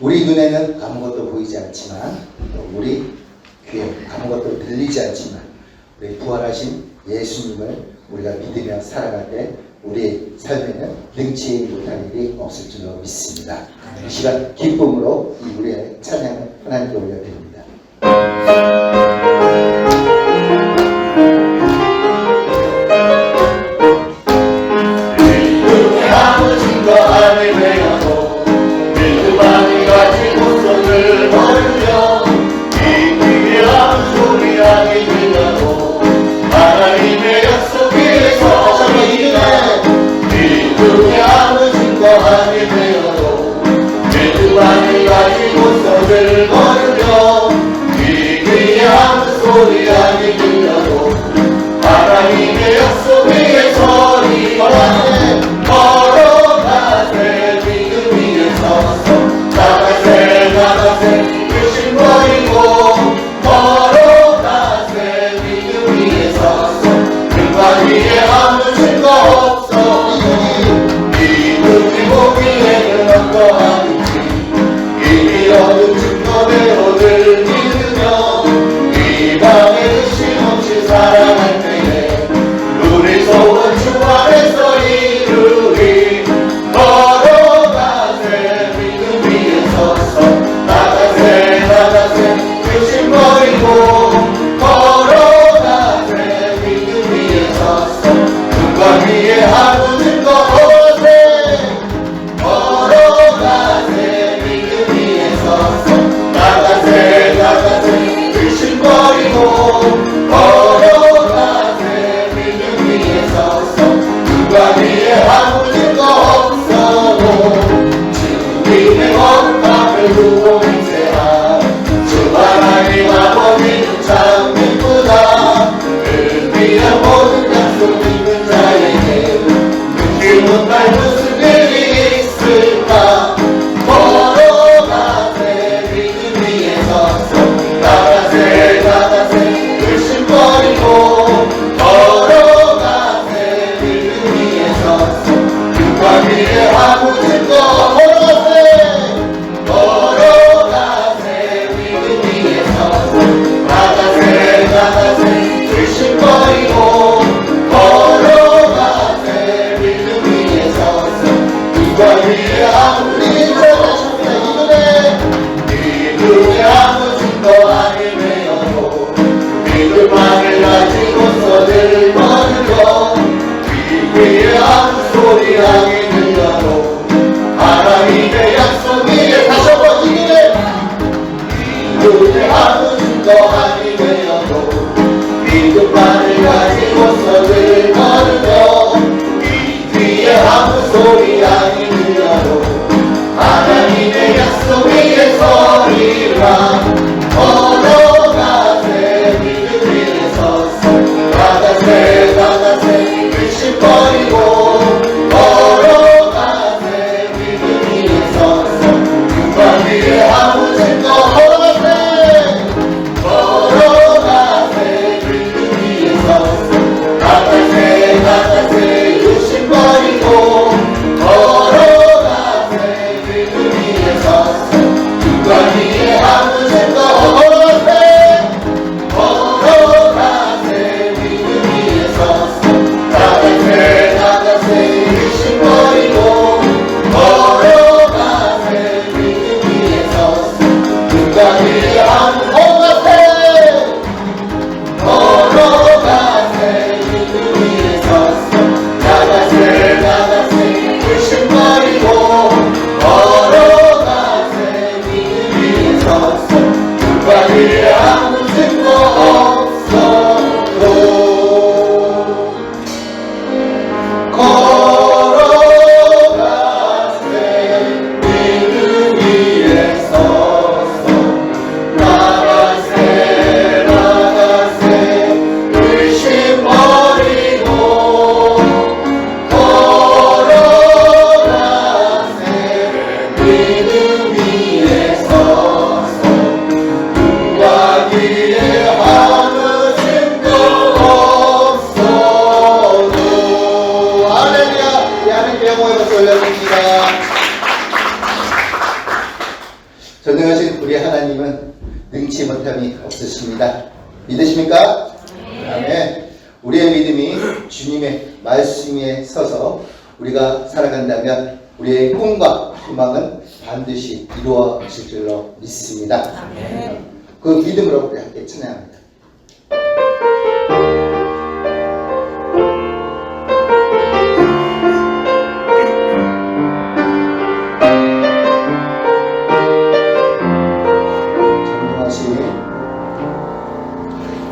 우리 눈에는 아무것도 보이지 않지만, 우리 귀에 아무것도 들리지 않지만, 우리 부활하신 예수님을 우리가 믿으며 살아갈 때 우리 삶에는 능치 못할 일이 없을 줄로 믿습니다. 이 시간 기쁨으로 이 우리의 찬양을 하나님께 올려드립니다. 믿음의 아무 증거 안에 매여도 믿음 안에 가지고 손을 벌려 믿음의 아무 소리 안에 들려도 하나님의 약속 위에서 믿음의 아무 증거 안에 매여도 믿음 안에 가지고 손을 벌려 믿음의 아무 소리 안에 들려도 하나님의 약속 위에 서리 걸어가세 믿음 위에 서서 나가세 의심 버리고 걸어가세 믿음 위에 서서 등반 위에 아무 증거 없어 믿음이 보기에는 어떠한지 이미 얻은 증거는 전능하신 우리 하나님은 능치 못함이 없으십니다. 믿으십니까? 아멘. 우리의 믿음이 주님의 말씀에 서서 우리가 살아간다면 우리의 꿈과 희망은 반드시 이루어질 줄로 믿습니다. 그 믿음으로 우리 함께 찬양합니다.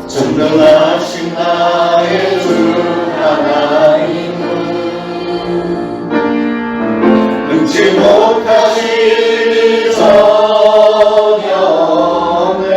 전능하신 나의 주 하나님은 능치 못하실 일 전혀 없네.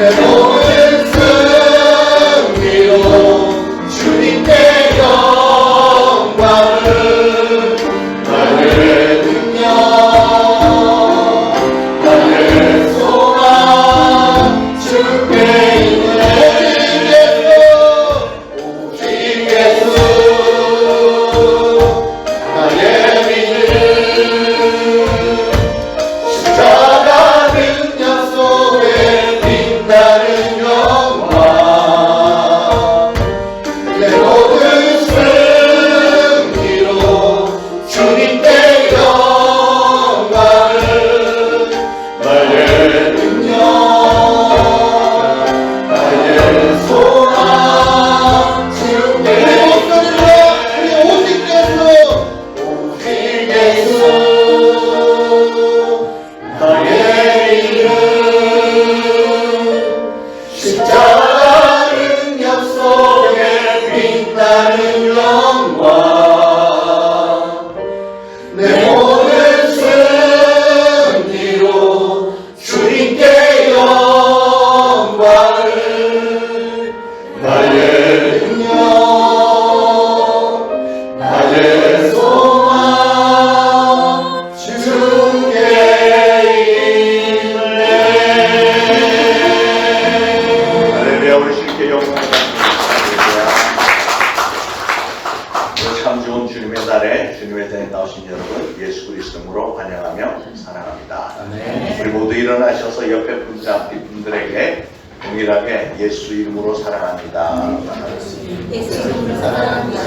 내 모든 승리로 주님께 영광을 나의 능력 나의 소망 주께 있네 오직 예수 나의 믿음 십자가 능력 속에 빛나는 영광 내 모든 승리로 주님께 영광을 나의 능력 나의 소망 주께 우리 오직 예수 오직 예수 나의 이름 십자가 능력 속에 빛나는 영광 내 모든 승리로 주님께 영광을 나의 능력 나의 소망 주께 있네 할렐루야 우리 주님께 영광을 참 좋은 주님의 날에 주님의 전에 나오신 여러분 예수 그리스도로 환영하며 사랑합니다. 아멘. 우리 모두 일어나셔서 옆에 분들 앞뒤 분들에게 동일하게 예수 이름으로 사랑합니다. 예수 이름으로 사랑합니다.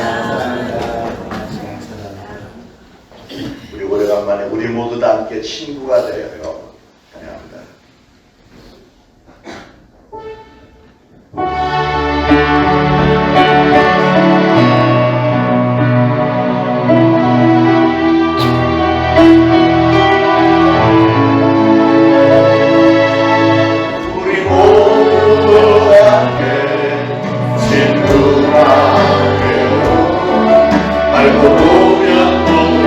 우리 오래간만에 우리 모두 다 함께 친구가 되어요. 환영합니다. 우리 모두 함께 친구가 되어 알고 보면 너무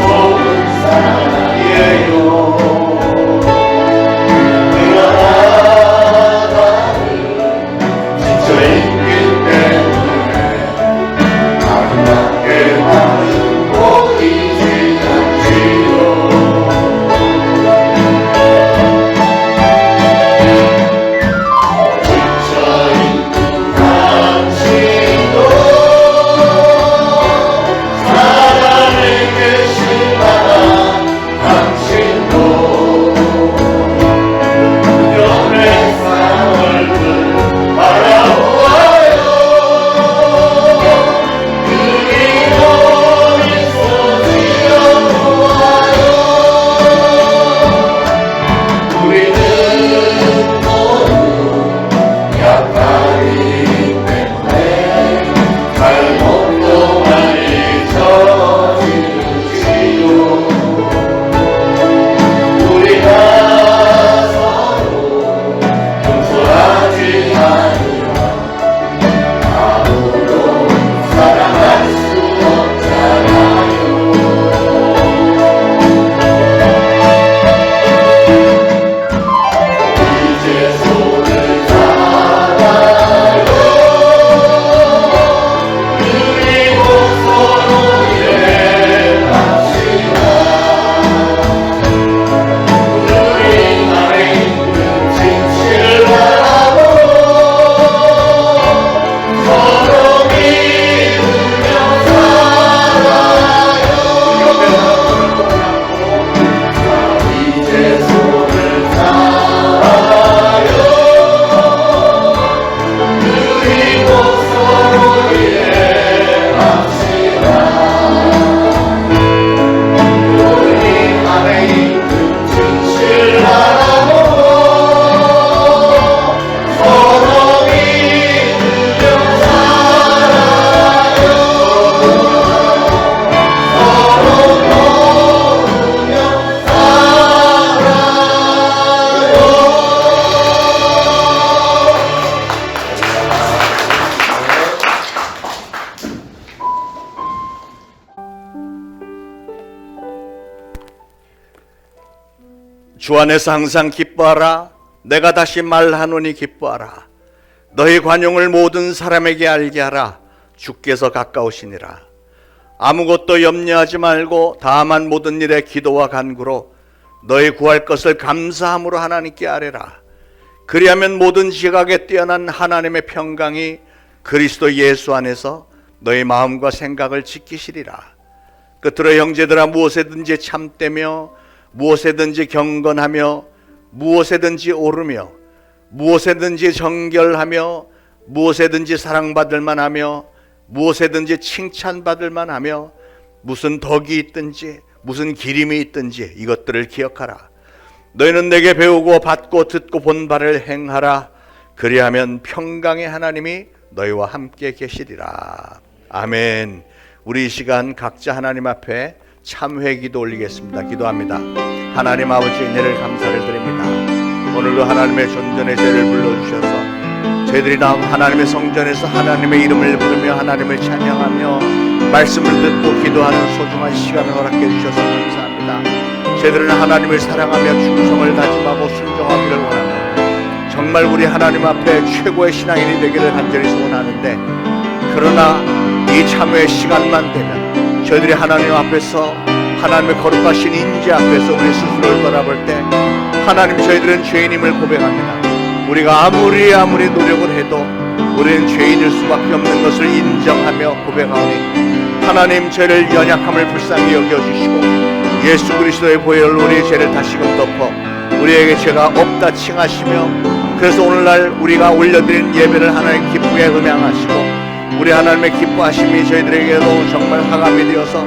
좋은 사랑이에요. 주 안에서 항상 기뻐하라. 내가 다시 말하노니 기뻐하라. 너희 관용을 모든 사람에게 알게 하라. 주께서 가까우시니라. 아무것도 염려하지 말고 다만 모든 일에 기도와 간구로 너희 구할 것을 감사함으로 하나님께 아뢰라. 그리하면 모든 지각에 뛰어난 하나님의 평강이 그리스도 예수 안에서 너희 마음과 생각을 지키시리라. 끝으로 형제들아, 무엇에든지 참되며 무엇에든지 경건하며 무엇에든지 오르며 무엇에든지 정결하며 무엇에든지 사랑받을 만하며 무엇에든지 칭찬받을 만하며 무슨 덕이 있든지 무슨 기림이 있든지 이것들을 기억하라. 너희는 내게 배우고 받고 듣고 본 바를 행하라. 그리하면 평강의 하나님이 너희와 함께 계시리라. 아멘. 우리 이 시간 각자 하나님 앞에 참회 기도 올리겠습니다. 기도합니다. 하나님 아버지, 은혜를 감사를 드립니다. 오늘도 하나님의 존전의 제를 불러주셔서 저희들이 나온 하나님의 성전에서 하나님의 이름을 부르며 하나님을 찬양하며 말씀을 듣고 기도하는 소중한 시간을 허락해 주셔서 감사합니다. 저희들은 하나님을 사랑하며 충성을 다짐하고 순종하기를 원하며 정말 우리 하나님 앞에 최고의 신앙인이 되기를 간절히 소원하는데, 그러나 이 참회의 시간만 되면 저희들이 하나님 앞에서 하나님의 거룩하신 인지 앞에서 우리 스스로를 돌아볼 때 하나님, 저희들은 죄인임을 고백합니다. 우리가 아무리 노력을 해도 우리는 죄인일 수밖에 없는 것을 인정하며 고백하오니 하나님, 저희를 연약함을 불쌍히 여겨주시고 예수 그리스도의 보혈로 우리의 죄를 다시금 덮어 우리에게 죄가 없다 칭하시며, 그래서 오늘날 우리가 올려드린 예배를 하나님 기쁘게 음양하시고 우리 하나님의 기뻐하심이 저희들에게도 정말 하감이 되어서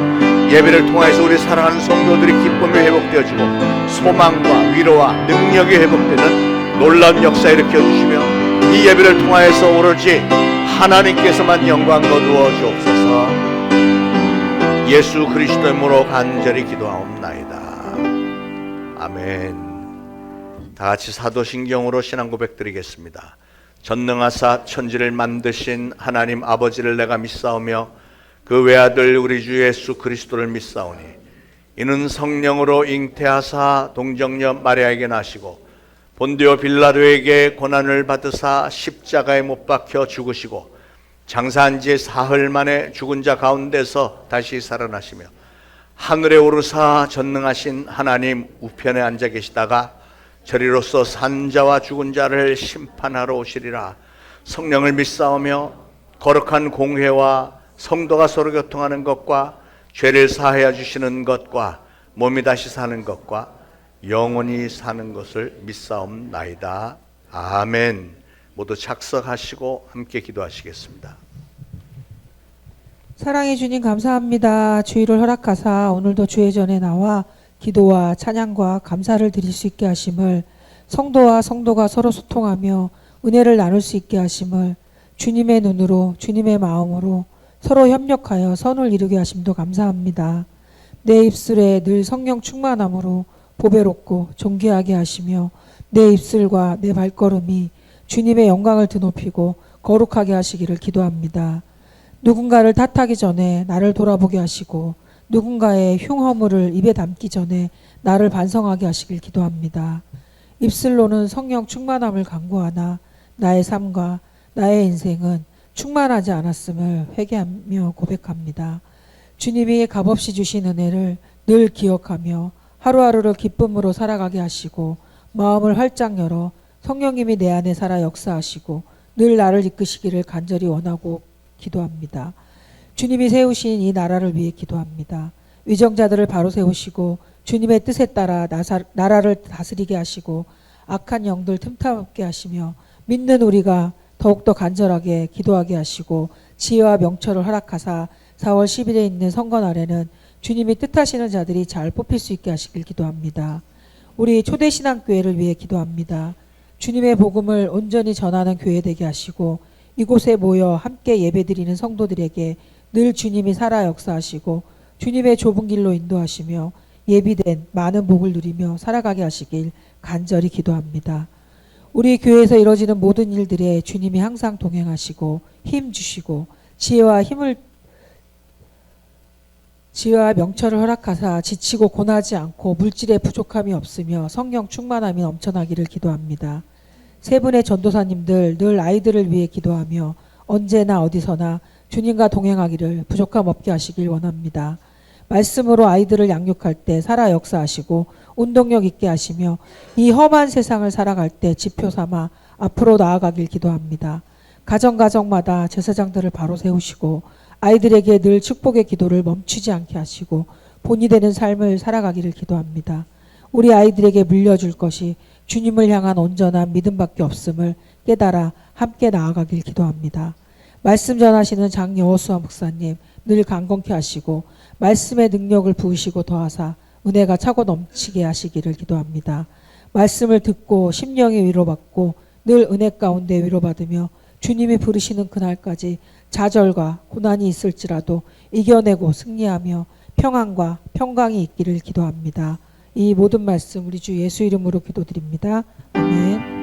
예배를 통해서 우리 사랑하는 성도들이 기쁨이 회복되어지고 소망과 위로와 능력이 회복되는 놀라운 역사 일으켜주시며 이 예배를 통하여서 오로지 하나님께서만 영광 거두어 주옵소서. 예수 그리스도의 이름으로 간절히 기도하옵나이다. 아멘. 다같이 사도신경으로 신앙 고백 드리겠습니다. 전능하사 천지를 만드신 하나님 아버지를 내가 믿사오며 그 외아들 우리 주 예수 그리스도를 믿사오니 이는 성령으로 잉태하사 동정녀 마리아에게 나시고 본디오 빌라도에게 고난을 받으사 십자가에 못 박혀 죽으시고 장사한 지 사흘 만에 죽은 자 가운데서 다시 살아나시며 하늘에 오르사 전능하신 하나님 우편에 앉아 계시다가 저리로서 산자와 죽은 자를 심판하러 오시리라. 성령을 믿사오며 거룩한 공회와 성도가 서로 교통하는 것과 죄를 사하여 주시는 것과 몸이 다시 사는 것과 영원히 사는 것을 믿사옵나이다. 아멘. 모두 착석하시고 함께 기도하시겠습니다. 사랑해 주님 감사합니다. 주의를 허락하사 오늘도 주의 전에 나와 기도와 찬양과 감사를 드릴 수 있게 하심을, 성도와 성도가 서로 소통하며 은혜를 나눌 수 있게 하심을, 주님의 눈으로 주님의 마음으로 서로 협력하여 선을 이루게 하심도 감사합니다. 내 입술에 늘 성령 충만함으로 보배롭고 존귀하게 하시며 내 입술과 내 발걸음이 주님의 영광을 드높이고 거룩하게 하시기를 기도합니다. 누군가를 탓하기 전에 나를 돌아보게 하시고 누군가의 흉허물을 입에 담기 전에 나를 반성하게 하시길 기도합니다. 입술로는 성령 충만함을 간구하나 나의 삶과 나의 인생은 충만하지 않았음을 회개하며 고백합니다. 주님이 값없이 주신 은혜를 늘 기억하며 하루하루를 기쁨으로 살아가게 하시고 마음을 활짝 열어 성령님이 내 안에 살아 역사하시고 늘 나를 이끄시기를 간절히 원하고 기도합니다. 주님이 세우신 이 나라를 위해 기도합니다. 위정자들을 바로 세우시고 주님의 뜻에 따라 나라를 다스리게 하시고 악한 영들 틈타없게 하시며 믿는 우리가 더욱더 간절하게 기도하게 하시고 지혜와 명철을 허락하사 4월 10일에 있는 선거날에는 주님이 뜻하시는 자들이 잘 뽑힐 수 있게 하시길 기도합니다. 우리 초대신앙교회를 위해 기도합니다. 주님의 복음을 온전히 전하는 교회 되게 하시고 이곳에 모여 함께 예배드리는 성도들에게 늘 주님이 살아 역사하시고 주님의 좁은 길로 인도하시며 예비된 많은 복을 누리며 살아가게 하시길 간절히 기도합니다. 우리 교회에서 이루어지는 모든 일들에 주님이 항상 동행하시고 힘 주시고 지혜와 힘을 지혜와 명철을 허락하사 지치고 고나지 않고 물질의 부족함이 없으며 성령 충만함이 넘쳐나기를 기도합니다. 세 분의 전도사님들 늘 아이들을 위해 기도하며 언제나 어디서나 주님과 동행하기를 부족함 없게 하시길 원합니다. 말씀으로 아이들을 양육할 때 살아 역사하시고 운동력 있게 하시며 이 험한 세상을 살아갈 때 지표 삼아 앞으로 나아가길 기도합니다. 가정마다 제사장들을 바로 세우시고 아이들에게 늘 축복의 기도를 멈추지 않게 하시고 본이 되는 삶을 살아가기를 기도합니다. 우리 아이들에게 물려줄 것이 주님을 향한 온전한 믿음밖에 없음을 깨달아 함께 나아가길 기도합니다. 말씀 전하시는 장여호수아 목사님 늘 강건케 하시고 말씀의 능력을 부으시고 더하사 은혜가 차고 넘치게 하시기를 기도합니다. 말씀을 듣고 심령이 위로받고 늘 은혜 가운데 위로받으며 주님이 부르시는 그날까지 좌절과 고난이 있을지라도 이겨내고 승리하며 평안과 평강이 있기를 기도합니다. 이 모든 말씀 우리 주 예수 이름으로 기도드립니다. 아멘.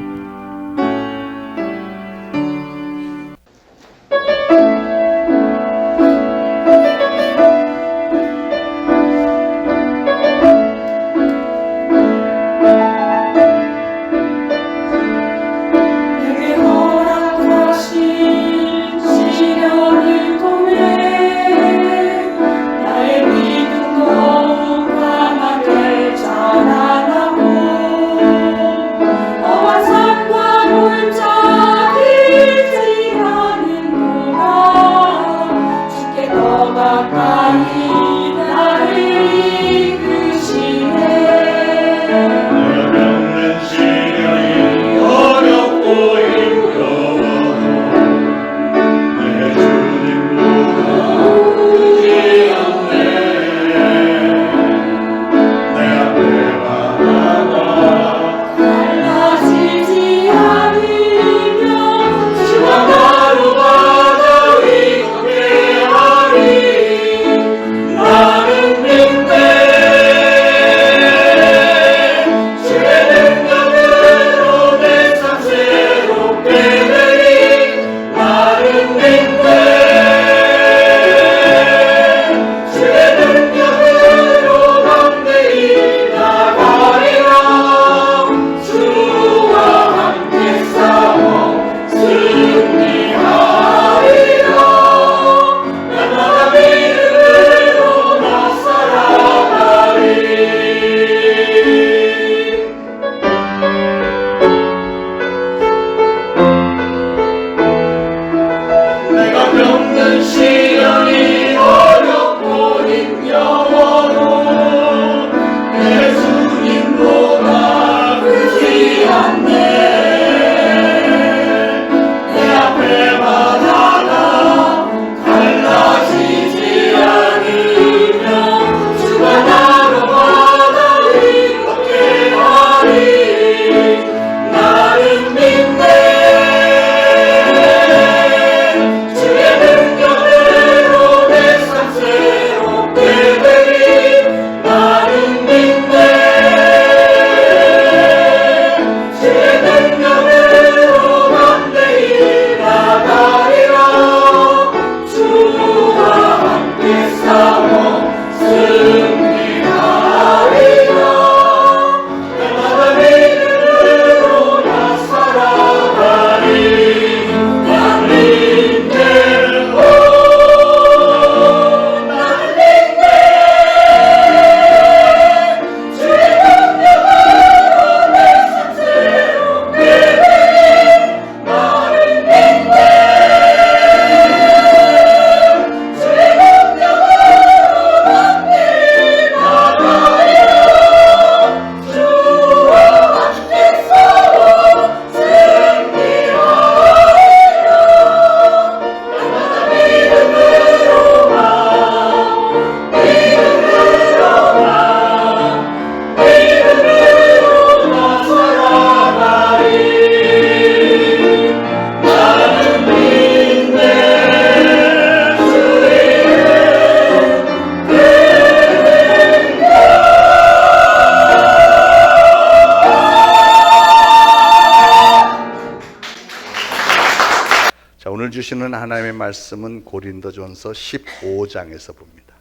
오늘 주시는 하나님의 말씀은 고린도전서 15장에서 봅니다.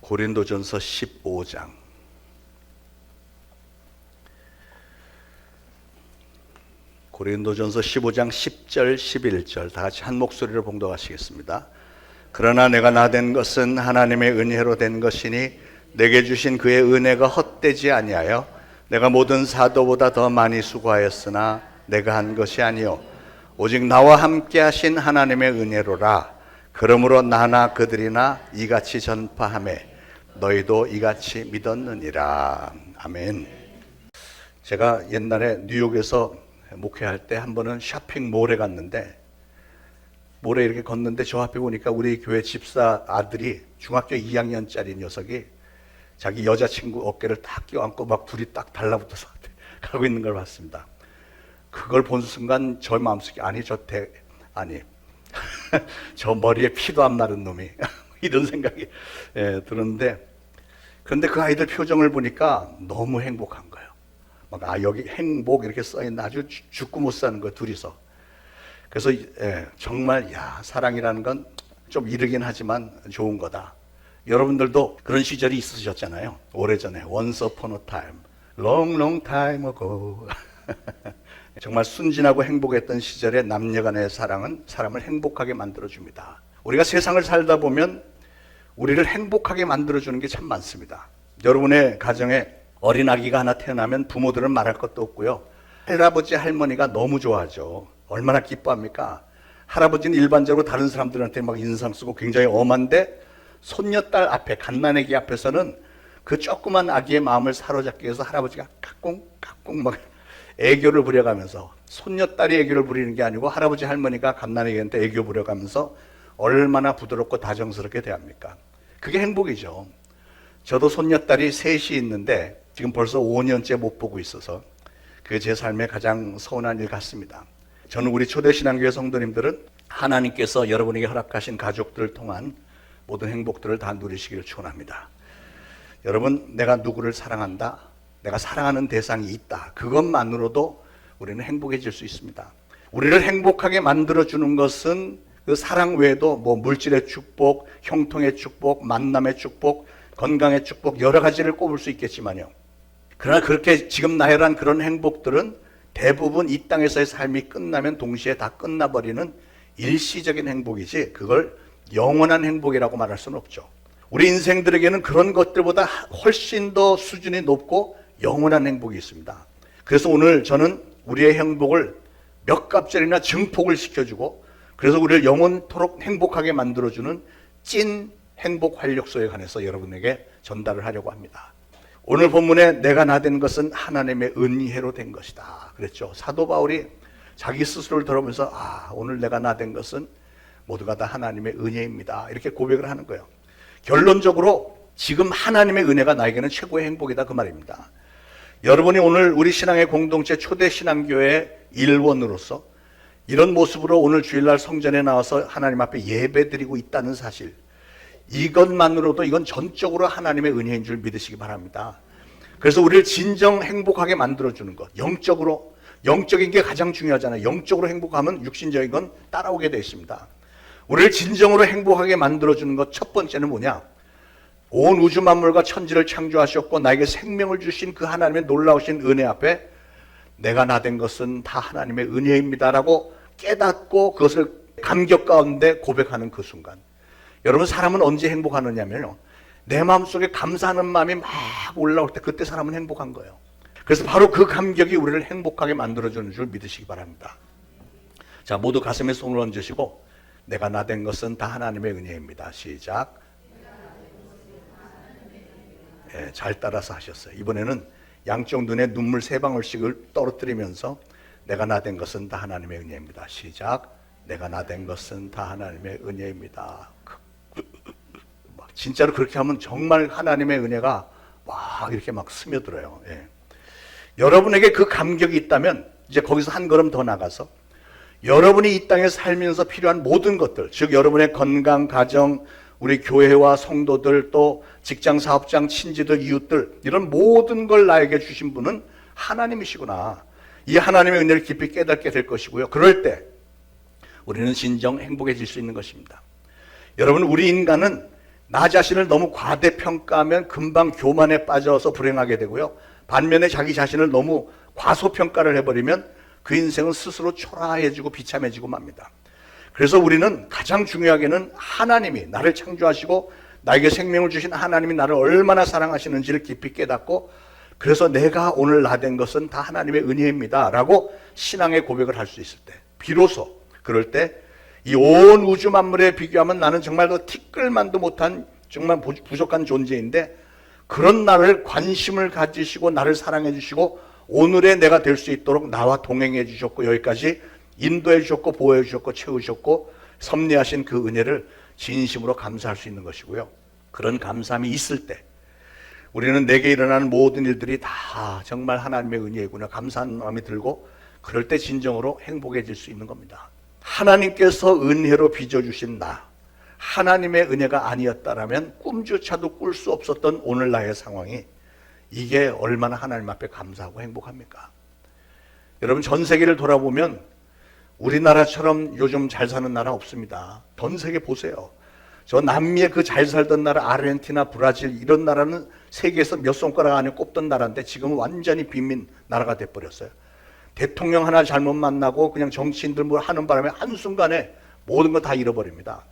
고린도전서 15장. 고린도전서 15장 10절 11절 다 같이 한 목소리로 봉독하시겠습니다. 그러나 내가 나된 것은 하나님의 은혜로 된 것이니 내게 주신 그의 은혜가 헛되지 아니하여 내가 모든 사도보다 더 많이 수고하였으나 내가 한 것이 아니요 오직 나와 함께 하신 하나님의 은혜로라. 그러므로 나나 그들이나 이같이 전파하매 너희도 이같이 믿었느니라. 아멘. 제가 옛날에 뉴욕에서 목회할 때 한 번은 쇼핑몰에 갔는데 몰에 이렇게 걷는데 저 앞에 보니까 우리 교회 집사 아들이 중학교 2학년짜리 녀석이 자기 여자친구 어깨를 딱 껴안고 막 둘이 딱 달라붙어서 가고 있는 걸 봤습니다. 그걸 본 순간 저 마음속에 저 머리에 피도 안 나는 놈이 이런 생각이 들었는데, 그런데 그 아이들 표정을 보니까 너무 행복한 거예요. 막 여기 행복 이렇게 써있는 아주 죽고 못 사는 거 둘이서. 그래서 정말 사랑이라는 건 좀 이르긴 하지만 좋은 거다. 여러분들도 그런 시절이 있으셨잖아요. 오래전에 Once upon a time, long long time ago. 정말 순진하고 행복했던 시절의 남녀간의 사랑은 사람을 행복하게 만들어줍니다. 우리가 세상을 살다 보면 우리를 행복하게 만들어주는 게 참 많습니다. 여러분의 가정에 어린아기가 하나 태어나면 부모들은 말할 것도 없고요. 할아버지 할머니가 너무 좋아하죠. 얼마나 기뻐합니까? 할아버지는 일반적으로 다른 사람들한테 막 인상 쓰고 굉장히 엄한데 손녀딸 앞에, 갓난아기 앞에서는 그 조그만 아기의 마음을 사로잡기 위해서 할아버지가 까꿍까꿍 막 애교를 부려가면서, 손녀딸이 애교를 부리는 게 아니고 할아버지 할머니가 갓난아기한테 애교 부려가면서 얼마나 부드럽고 다정스럽게 대합니까? 그게 행복이죠. 저도 손녀딸이 셋이 있는데 지금 벌써 5년째 못 보고 있어서 그게 제 삶의 가장 서운한 일 같습니다. 저는 우리 초대신앙교회 성도님들은 하나님께서 여러분에게 허락하신 가족들을 통한 모든 행복들을 다 누리시기를 축원합니다. 여러분, 내가 누구를 사랑한다, 내가 사랑하는 대상이 있다, 그것만으로도 우리는 행복해질 수 있습니다. 우리를 행복하게 만들어주는 것은 그 사랑 외에도 물질의 축복, 형통의 축복, 만남의 축복, 건강의 축복, 여러 가지를 꼽을 수 있겠지만요. 그러나 그렇게 지금 나열한 그런 행복들은 대부분 이 땅에서의 삶이 끝나면 동시에 다 끝나버리는 일시적인 행복이지 그걸 영원한 행복이라고 말할 수는 없죠. 우리 인생들에게는 그런 것들보다 훨씬 더 수준이 높고 영원한 행복이 있습니다. 그래서 오늘 저는 우리의 행복을 몇 값짜리나 증폭을 시켜주고, 그래서 우리를 영원토록 행복하게 만들어주는 찐 행복 활력소에 관해서 여러분에게 전달을 하려고 합니다. 오늘 본문에 내가 나된 것은 하나님의 은혜로 된 것이다 그랬죠. 사도 바울이 자기 스스로를 들어보면서 오늘 내가 나된 것은 모두가 다 하나님의 은혜입니다 이렇게 고백을 하는 거예요. 결론적으로 지금 하나님의 은혜가 나에게는 최고의 행복이다 그 말입니다. 여러분이 오늘 우리 신앙의 공동체 초대신앙교회의 일원으로서 이런 모습으로 오늘 주일날 성전에 나와서 하나님 앞에 예배드리고 있다는 사실, 이것만으로도 이건 전적으로 하나님의 은혜인 줄 믿으시기 바랍니다. 그래서 우리를 진정 행복하게 만들어주는 것, 영적인 게 가장 중요하잖아요. 영적으로 행복하면 육신적인 건 따라오게 되어 있습니다. 우리를 진정으로 행복하게 만들어주는 것 첫 번째는 뭐냐? 온 우주 만물과 천지를 창조하셨고 나에게 생명을 주신 그 하나님의 놀라우신 은혜 앞에 내가 나된 것은 다 하나님의 은혜입니다라고 깨닫고 그것을 감격 가운데 고백하는 그 순간, 여러분, 사람은 언제 행복하느냐면요, 내 마음속에 감사하는 마음이 막 올라올 때 그때 사람은 행복한 거예요. 그래서 바로 그 감격이 우리를 행복하게 만들어주는 줄 믿으시기 바랍니다. 자, 모두 가슴에 손을 얹으시고 내가 나된 것은 다 하나님의 은혜입니다. 시작. 잘 따라서 하셨어요. 이번에는 양쪽 눈에 눈물 3방울씩을 떨어뜨리면서 내가 나된 것은 다 하나님의 은혜입니다. 시작. 내가 나된 것은 다 하나님의 은혜입니다. 진짜로 그렇게 하면 정말 하나님의 은혜가 막 이렇게 막 스며들어요. 여러분에게 그 감격이 있다면 이제 거기서 한 걸음 더 나가서 여러분이 이 땅에 살면서 필요한 모든 것들, 즉 여러분의 건강, 가정, 우리 교회와 성도들, 또 직장, 사업장, 친지들, 이웃들, 이런 모든 걸 나에게 주신 분은 하나님이시구나. 이 하나님의 은혜를 깊이 깨닫게 될 것이고요. 그럴 때 우리는 진정 행복해질 수 있는 것입니다. 여러분, 우리 인간은 나 자신을 너무 과대평가하면 금방 교만에 빠져서 불행하게 되고요. 반면에 자기 자신을 너무 과소평가를 해버리면 그 인생은 스스로 초라해지고 비참해지고 맙니다. 그래서 우리는 가장 중요하게는 하나님이 나를 창조하시고 나에게 생명을 주신 하나님이 나를 얼마나 사랑하시는지를 깊이 깨닫고, 그래서 내가 오늘 나 된 것은 다 하나님의 은혜입니다 라고 신앙의 고백을 할 수 있을 때, 비로소 그럴 때 이 온 우주 만물에 비교하면 나는 정말 그 티끌만도 못한 정말 부족한 존재인데, 그런 나를 관심을 가지시고 나를 사랑해 주시고 오늘의 내가 될 수 있도록 나와 동행해 주셨고 여기까지 인도해 주셨고 보호해 주셨고 채우셨고 섭리하신 그 은혜를 진심으로 감사할 수 있는 것이고요. 그런 감사함이 있을 때 우리는 내게 일어나는 모든 일들이 다 정말 하나님의 은혜이구나 감사한 마음이 들고, 그럴 때 진정으로 행복해질 수 있는 겁니다. 하나님께서 은혜로 빚어주신 나, 하나님의 은혜가 아니었다라면 꿈조차도 꿀 수 없었던 오늘 나의 상황이, 이게 얼마나 하나님 앞에 감사하고 행복합니까? 여러분, 전 세계를 돌아보면 우리나라처럼 요즘 잘 사는 나라 없습니다. 전 세계 보세요. 저 남미의 그 잘 살던 나라 아르헨티나, 브라질 이런 나라는 세계에서 몇 손가락 안에 꼽던 나라인데 지금은 완전히 빈민 나라가 돼버렸어요. 대통령 하나 잘못 만나고 그냥 정치인들 뭐 하는 바람에 한순간에 모든 거 다 잃어버립니다.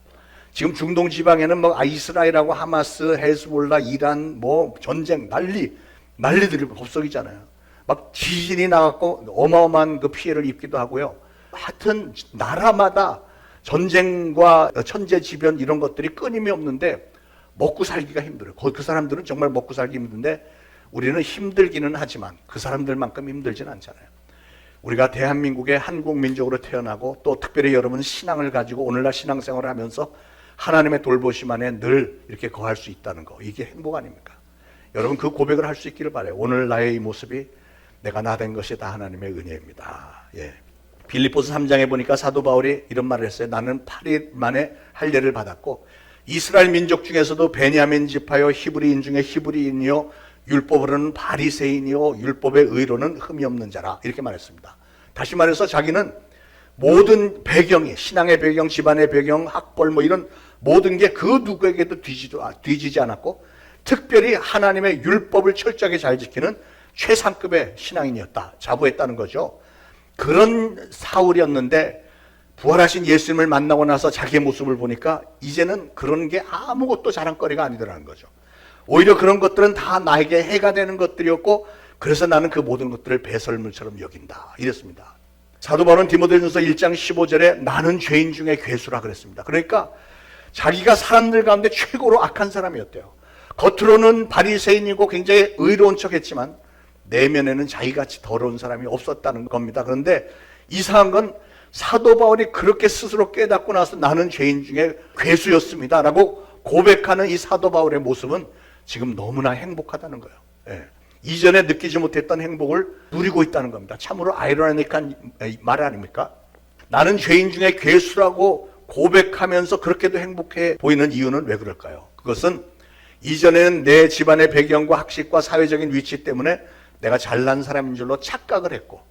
지금 중동 지방에는 뭐 이스라엘하고 하마스, 헤즈볼라, 이란 뭐 전쟁 난리들이 법석이잖아요. 막 지진이 나갖고 어마어마한 그 피해를 입기도 하고요. 하여튼 나라마다 전쟁과 천재지변 이런 것들이 끊임이 없는데 먹고 살기가 힘들어요. 그 사람들은 정말 먹고 살기 힘든데 우리는 힘들기는 하지만 그 사람들만큼 힘들진 않잖아요. 우리가 대한민국의 한국민족으로 태어나고 또 특별히 여러분은 신앙을 가지고 오늘날 신앙생활을 하면서 하나님의 돌보심 안에 늘 이렇게 거할 수 있다는 거, 이게 행복 아닙니까? 여러분 그 고백을 할 수 있기를 바라요. 오늘 나의 이 모습이 내가 나 된 것이 다 하나님의 은혜입니다. 예. 빌립보서 3장에 보니까 사도 바울이 이런 말을 했어요. 나는 8일 만에 할례를 받았고 이스라엘 민족 중에서도 베냐민 지파요 히브리인 중에 히브리인이요 율법으로는 바리새인이요 율법의 의로는 흠이 없는 자라, 이렇게 말했습니다. 다시 말해서 자기는 모든 배경이, 신앙의 배경, 집안의 배경, 학벌 뭐 이런 모든 게 그 누구에게도 뒤지지 않았고 특별히 하나님의 율법을 철저하게 잘 지키는 최상급의 신앙인이었다, 자부했다는 거죠. 그런 사울이었는데 부활하신 예수님을 만나고 나서 자기의 모습을 보니까 이제는 그런 게 아무것도 자랑거리가 아니더라는 거죠. 오히려 그런 것들은 다 나에게 해가 되는 것들이었고 그래서 나는 그 모든 것들을 배설물처럼 여긴다, 이랬습니다. 사도 바울은 디모데전서 1장 15절에 나는 죄인 중에 괴수라 그랬습니다. 그러니까 자기가 사람들 가운데 최고로 악한 사람이었대요. 겉으로는 바리새인이고 굉장히 의로운 척했지만 내면에는 자기같이 더러운 사람이 없었다는 겁니다. 그런데 이상한 건 사도 바울이 그렇게 스스로 깨닫고 나서 나는 죄인 중에 괴수였습니다 라고 고백하는 이 사도 바울의 모습은 지금 너무나 행복하다는 거예요. 예. 이전에 느끼지 못했던 행복을 누리고 있다는 겁니다. 참으로 아이러니한 말 아닙니까? 나는 죄인 중에 괴수라고 고백하면서 그렇게도 행복해 보이는 이유는 왜 그럴까요? 그것은 이전에는 내 집안의 배경과 학식과 사회적인 위치 때문에 내가 잘난 사람인 줄로 착각을 했고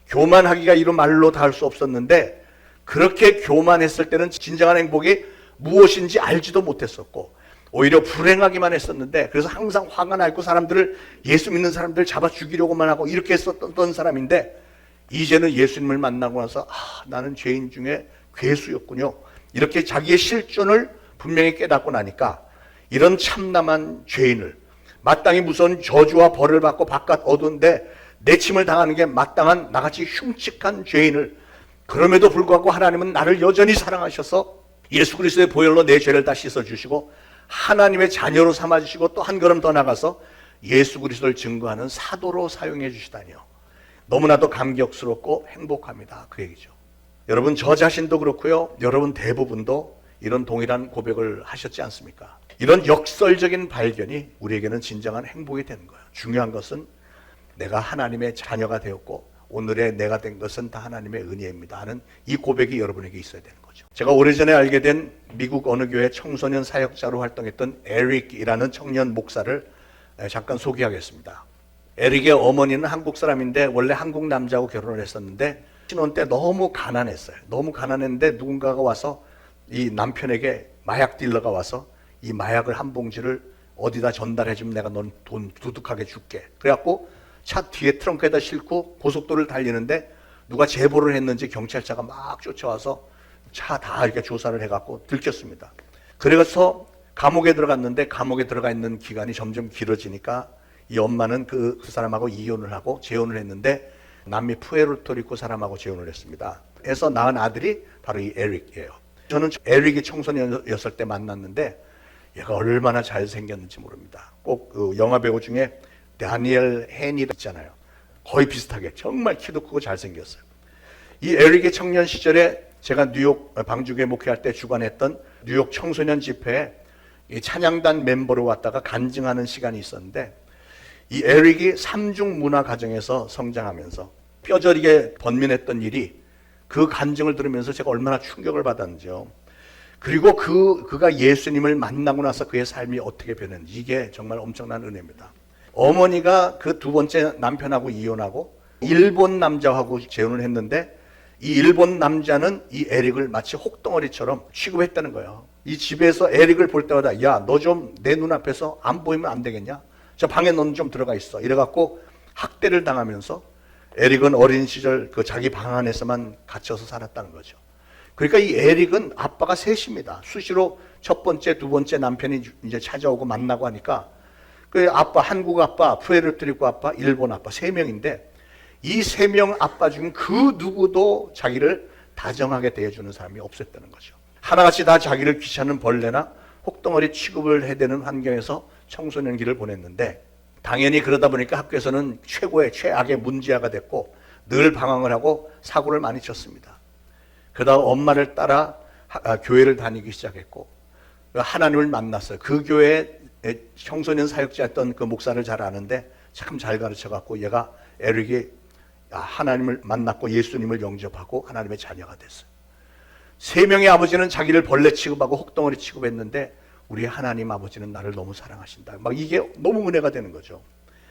교만하기가 이런 말로 다 할 수 없었는데 그렇게 교만했을 때는 진정한 행복이 무엇인지 알지도 못했었고 오히려 불행하기만 했었는데 그래서 항상 화가 나 있고 사람들을, 예수 믿는 사람들 잡아 죽이려고만 하고 이렇게 했었던 사람인데 이제는 예수님을 만나고 나서 나는 죄인 중에 괴수였군요, 이렇게 자기의 실존을 분명히 깨닫고 나니까 이런 참남한 죄인을 마땅히 무서운 저주와 벌을 받고 바깥 어두운데 내침을 당하는 게 마땅한 나같이 흉측한 죄인을, 그럼에도 불구하고 하나님은 나를 여전히 사랑하셔서 예수 그리스도의 보혈로 내 죄를 다 씻어주시고 하나님의 자녀로 삼아주시고 또 한 걸음 더 나가서 예수 그리스도를 증거하는 사도로 사용해 주시다니요. 너무나도 감격스럽고 행복합니다, 그 얘기죠. 여러분 저 자신도 그렇고요, 여러분 대부분도 이런 동일한 고백을 하셨지 않습니까? 이런 역설적인 발견이 우리에게는 진정한 행복이 되는 거예요. 중요한 것은 내가 하나님의 자녀가 되었고 오늘의 내가 된 것은 다 하나님의 은혜입니다 하는 이 고백이 여러분에게 있어야 되는 거죠. 제가 오래전에 알게 된 미국 어느 교회 청소년 사역자로 활동했던 에릭이라는 청년 목사를 잠깐 소개하겠습니다. 에릭의 어머니는 한국 사람인데 원래 한국 남자하고 결혼을 했었는데 신혼 때 너무 가난했어요. 너무 가난했는데 누군가가 와서 이 남편에게, 마약 딜러가 와서 이 마약을 한 봉지를 어디다 전달해주면 내가 넌 돈 두둑하게 줄게. 그래갖고 차 뒤에 트렁크에다 싣고 고속도로를 달리는데 누가 제보를 했는지 경찰차가 막 쫓아와서 차 다 이렇게 조사를 해갖고 들켰습니다. 그래서 감옥에 들어갔는데 감옥에 들어가 있는 기간이 점점 길어지니까 이 엄마는 그 사람하고 이혼을 하고 재혼을 했는데 남미 푸에르토리코 사람하고 재혼을 했습니다. 해서 낳은 아들이 바로 이 에릭이에요. 저는 에릭이 청소년이었을 때 만났는데 얘가 얼마나 잘생겼는지 모릅니다. 꼭 그 영화 배우 중에 다니엘 헨이 있잖아요. 거의 비슷하게 정말 키도 크고 잘생겼어요. 이 에릭의 청년 시절에 제가 뉴욕 방주교회 목회할 때 주관했던 뉴욕 청소년 집회에 이 찬양단 멤버로 왔다가 간증하는 시간이 있었는데 이 에릭이 삼중 문화 가정에서 성장하면서 뼈저리게 번민했던 일이 그 간증을 들으면서 제가 얼마나 충격을 받았는지요. 그리고 그가 예수님을 만나고 나서 그의 삶이 어떻게 변했는지 이게 정말 엄청난 은혜입니다. 어머니가 그 두 번째 남편하고 이혼하고 일본 남자하고 재혼을 했는데 이 일본 남자는 이 에릭을 마치 혹덩어리처럼 취급했다는 거예요. 이 집에서 에릭을 볼 때마다 야, 너 좀 내 눈앞에서 안 보이면 안 되겠냐? 저 방에 너는 좀 들어가 있어. 이래갖고 학대를 당하면서 에릭은 어린 시절 그 자기 방 안에서만 갇혀서 살았다는 거죠. 그러니까 이 에릭은 아빠가 셋입니다. 수시로 첫 번째, 두 번째 남편이 이제 찾아오고 만나고 하니까 그 아빠, 한국 아빠, 푸에르토리코 아빠, 일본 아빠 3명인데 이 3명 아빠 중 그 누구도 자기를 다정하게 대해주는 사람이 없었다는 거죠. 하나같이 다 자기를 귀찮은 벌레나 혹덩어리 취급을 해대는 환경에서 청소년기를 보냈는데 당연히 그러다 보니까 학교에서는 최고의 최악의 문제아가 됐고 늘 방황을 하고 사고를 많이 쳤습니다. 그러다 엄마를 따라 교회를 다니기 시작했고 하나님을 만났어요. 그 교회에 청소년 사역자였던 그 목사를 잘 아는데 참 잘 가르쳐갖고 얘가 에릭이 하나님을 만났고 예수님을 영접하고 하나님의 자녀가 됐어요. 3명의 아버지는 자기를 벌레 취급하고 혹덩어리 취급했는데 우리 하나님 아버지는 나를 너무 사랑하신다. 막 이게 너무 은혜가 되는 거죠.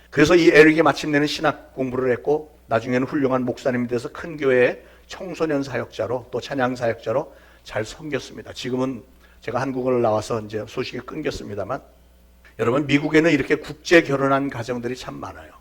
그래서 이 에릭이 마침내는 신학 공부를 했고 나중에는 훌륭한 목사님이 돼서 큰 교회의 청소년 사역자로 또 찬양 사역자로 잘 섬겼습니다. 지금은 제가 한국을 나와서 이제 소식이 끊겼습니다만 여러분 미국에는 이렇게 국제 결혼한 가정들이 참 많아요.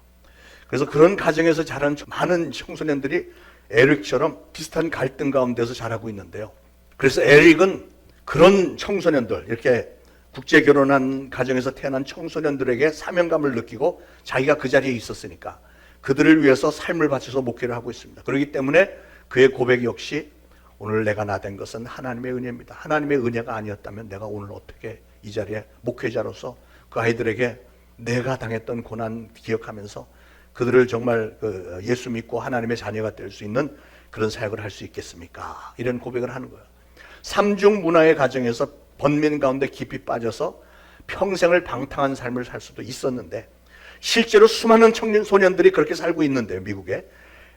그래서 그런 가정에서 자란 많은 청소년들이 에릭처럼 비슷한 갈등 가운데서 자라고 있는데요. 그래서 에릭은 그런 청소년들 이렇게 국제 결혼한 가정에서 태어난 청소년들에게 사명감을 느끼고 자기가 그 자리에 있었으니까 그들을 위해서 삶을 바쳐서 목회를 하고 있습니다. 그렇기 때문에 그의 고백 역시 오늘 내가 나된 것은 하나님의 은혜입니다. 하나님의 은혜가 아니었다면 내가 오늘 어떻게 이 자리에 목회자로서 그 아이들에게 내가 당했던 고난 기억하면서 그들을 정말 예수 믿고 하나님의 자녀가 될 수 있는 그런 사역을 할 수 있겠습니까? 이런 고백을 하는 거예요. 삼중 문화의 가정에서 번민 가운데 깊이 빠져서 평생을 방탕한 삶을 살 수도 있었는데 실제로 수많은 청년 소년들이 그렇게 살고 있는데요. 미국에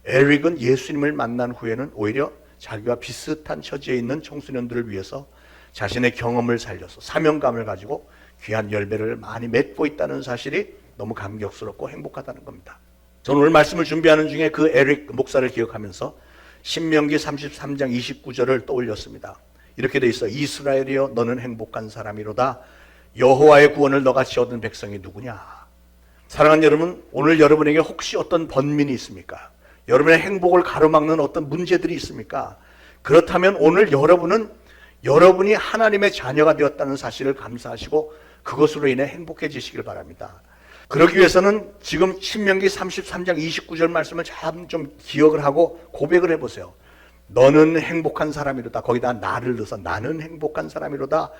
에릭은 예수님을 만난 후에는 오히려 자기와 비슷한 처지에 있는 청소년들을 위해서 자신의 경험을 살려서 사명감을 가지고 귀한 열매를 많이 맺고 있다는 사실이 너무 감격스럽고 행복하다는 겁니다. 저는 오늘 말씀을 준비하는 중에 그 에릭 목사를 기억하면서 신명기 33장 29절을 떠올렸습니다. 이렇게 돼 있어. 이스라엘이여 너는 행복한 사람이로다. 여호와의 구원을 너같이 얻은 백성이 누구냐. 사랑하는 여러분, 오늘 여러분에게 혹시 어떤 번민이 있습니까? 여러분의 행복을 가로막는 어떤 문제들이 있습니까? 그렇다면 오늘 여러분은 여러분이 하나님의 자녀가 되었다는 사실을 감사하시고 그것으로 인해 행복해지시길 바랍니다. 그러기 위해서는 지금 신명기 33장 29절 말씀을 참 좀 기억을 하고 고백을 해보세요. 너는 행복한 사람이로다. 거기다 나를 넣어서 나는 행복한 사람이로다.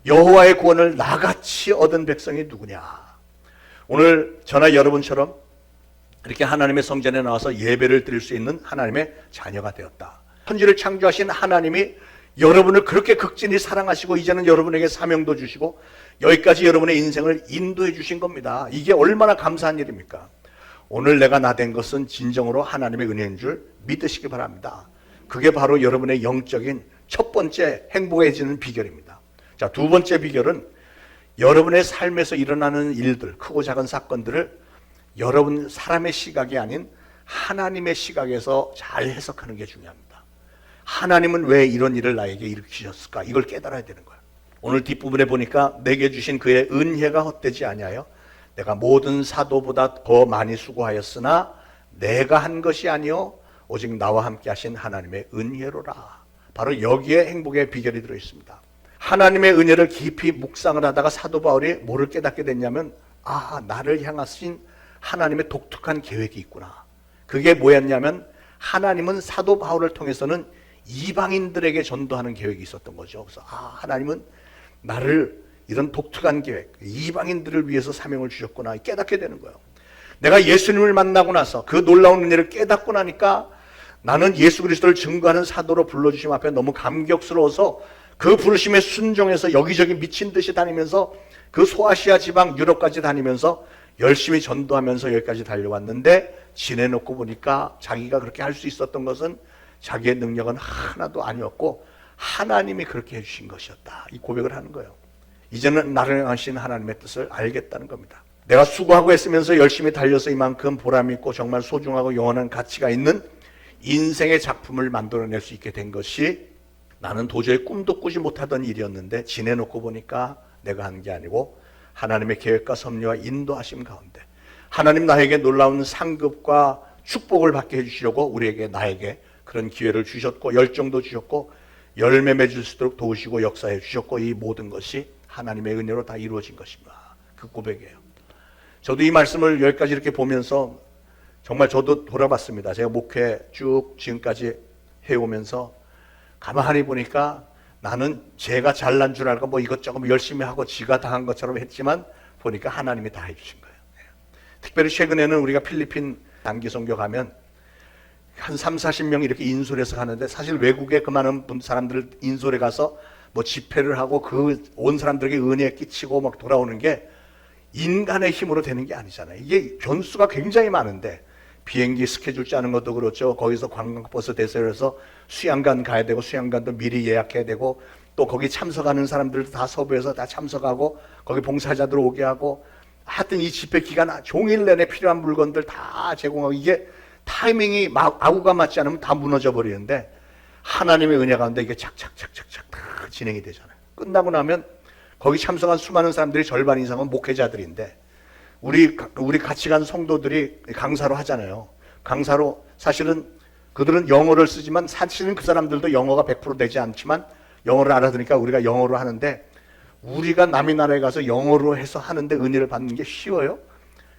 여호와의 구원을 나같이 얻은 백성이 누구냐. 오늘 저나 여러분처럼 이렇게 하나님의 성전에 나와서 예배를 드릴 수 있는 하나님의 자녀가 되었다. 천지를 창조하신 하나님이 여러분을 그렇게 극진히 사랑하시고 이제는 여러분에게 사명도 주시고 여기까지 여러분의 인생을 인도해 주신 겁니다. 이게 얼마나 감사한 일입니까? 오늘 내가 나된 것은 진정으로 하나님의 은혜인 줄 믿으시기 바랍니다. 그게 바로 여러분의 영적인 첫 번째 행복해지는 비결입니다. 자, 두 번째 비결은 여러분의 삶에서 일어나는 일들, 크고 작은 사건들을 여러분 사람의 시각이 아닌 하나님의 시각에서 잘 해석하는 게 중요합니다. 하나님은 왜 이런 일을 나에게 일으키셨을까? 이걸 깨달아야 되는 거예요. 오늘 뒷부분에 보니까 내게 주신 그의 은혜가 헛되지 아니하여 내가 모든 사도보다 더 많이 수고하였으나 내가 한 것이 아니요 오직 나와 함께 하신 하나님의 은혜로라. 바로 여기에 행복의 비결이 들어있습니다. 하나님의 은혜를 깊이 묵상을 하다가 사도 바울이 뭐를 깨닫게 됐냐면 나를 향하신 하나님의 독특한 계획이 있구나. 그게 뭐였냐면 하나님은 사도 바울을 통해서는 이방인들에게 전도하는 계획이 있었던 거죠. 그래서 하나님은 나를 이런 독특한 계획, 이방인들을 위해서 사명을 주셨구나 깨닫게 되는 거예요. 내가 예수님을 만나고 나서 그 놀라운 은혜를 깨닫고 나니까 나는 예수 그리스도를 증거하는 사도로 불러주심 앞에 너무 감격스러워서 그 부르심에 순종해서 여기저기 미친 듯이 다니면서 그 소아시아 지방 유럽까지 다니면서 열심히 전도하면서 여기까지 달려왔는데 지내놓고 보니까 자기가 그렇게 할 수 있었던 것은 자기의 능력은 하나도 아니었고 하나님이 그렇게 해주신 것이었다. 이 고백을 하는 거예요. 이제는 나를 향하신 하나님의 뜻을 알겠다는 겁니다. 내가 수고하고 했으면서 열심히 달려서 이만큼 보람 있고 정말 소중하고 영원한 가치가 있는 인생의 작품을 만들어낼 수 있게 된 것이 나는 도저히 꿈도 꾸지 못하던 일이었는데 지내놓고 보니까 내가 한 게 아니고 하나님의 계획과 섭리와 인도하심 가운데 하나님 나에게 놀라운 상급과 축복을 받게 해주시려고 우리에게 나에게 그런 기회를 주셨고 열정도 주셨고 열매 맺을 수 있도록 도우시고 역사해 주셨고 이 모든 것이 하나님의 은혜로 다 이루어진 것입니다. 그 고백이에요. 저도 이 말씀을 여기까지 이렇게 보면서 정말 저도 돌아봤습니다. 제가 목회 쭉 지금까지 해오면서 가만히 보니까 나는 제가 잘난 줄 알고 뭐 이것저것 열심히 하고 지가 다 한 것처럼 했지만 보니까 하나님이 다 해주신 거예요. 특별히 최근에는 우리가 필리핀 단기 선교 가면 한 30-40명 이렇게 인솔해서 가는데 사실 외국에 그 많은 사람들 인솔에 가서 뭐 집회를 하고 그 온 사람들에게 은혜 끼치고 막 돌아오는 게 인간의 힘으로 되는 게 아니잖아요. 이게 변수가 굉장히 많은데 비행기 스케줄 짜는 것도 그렇죠. 거기서 관광버스 대절해서 수양관 가야 되고 수양관도 미리 예약해야 되고 또 거기 참석하는 사람들 다 섭외해서 다 참석하고 거기 봉사자들 오게 하고 하여튼 이 집회 기간 종일 내내 필요한 물건들 다 제공하고 이게 타이밍이 아구가 맞지 않으면 다 무너져 버리는데 하나님의 은혜 가운데 이게 착착착착착 다 진행이 되잖아요. 끝나고 나면 거기 참석한 수많은 사람들이 절반 이상은 목회자들인데 우리 같이 간 성도들이 강사로 하잖아요. 강사로 사실은 그들은 영어를 쓰지만 사실은 그 사람들도 영어가 100% 되지 않지만 영어를 알아들으니까 우리가 영어로 하는데 우리가 남의 나라에 가서 영어로 해서 하는데 은혜를 받는 게 쉬워요?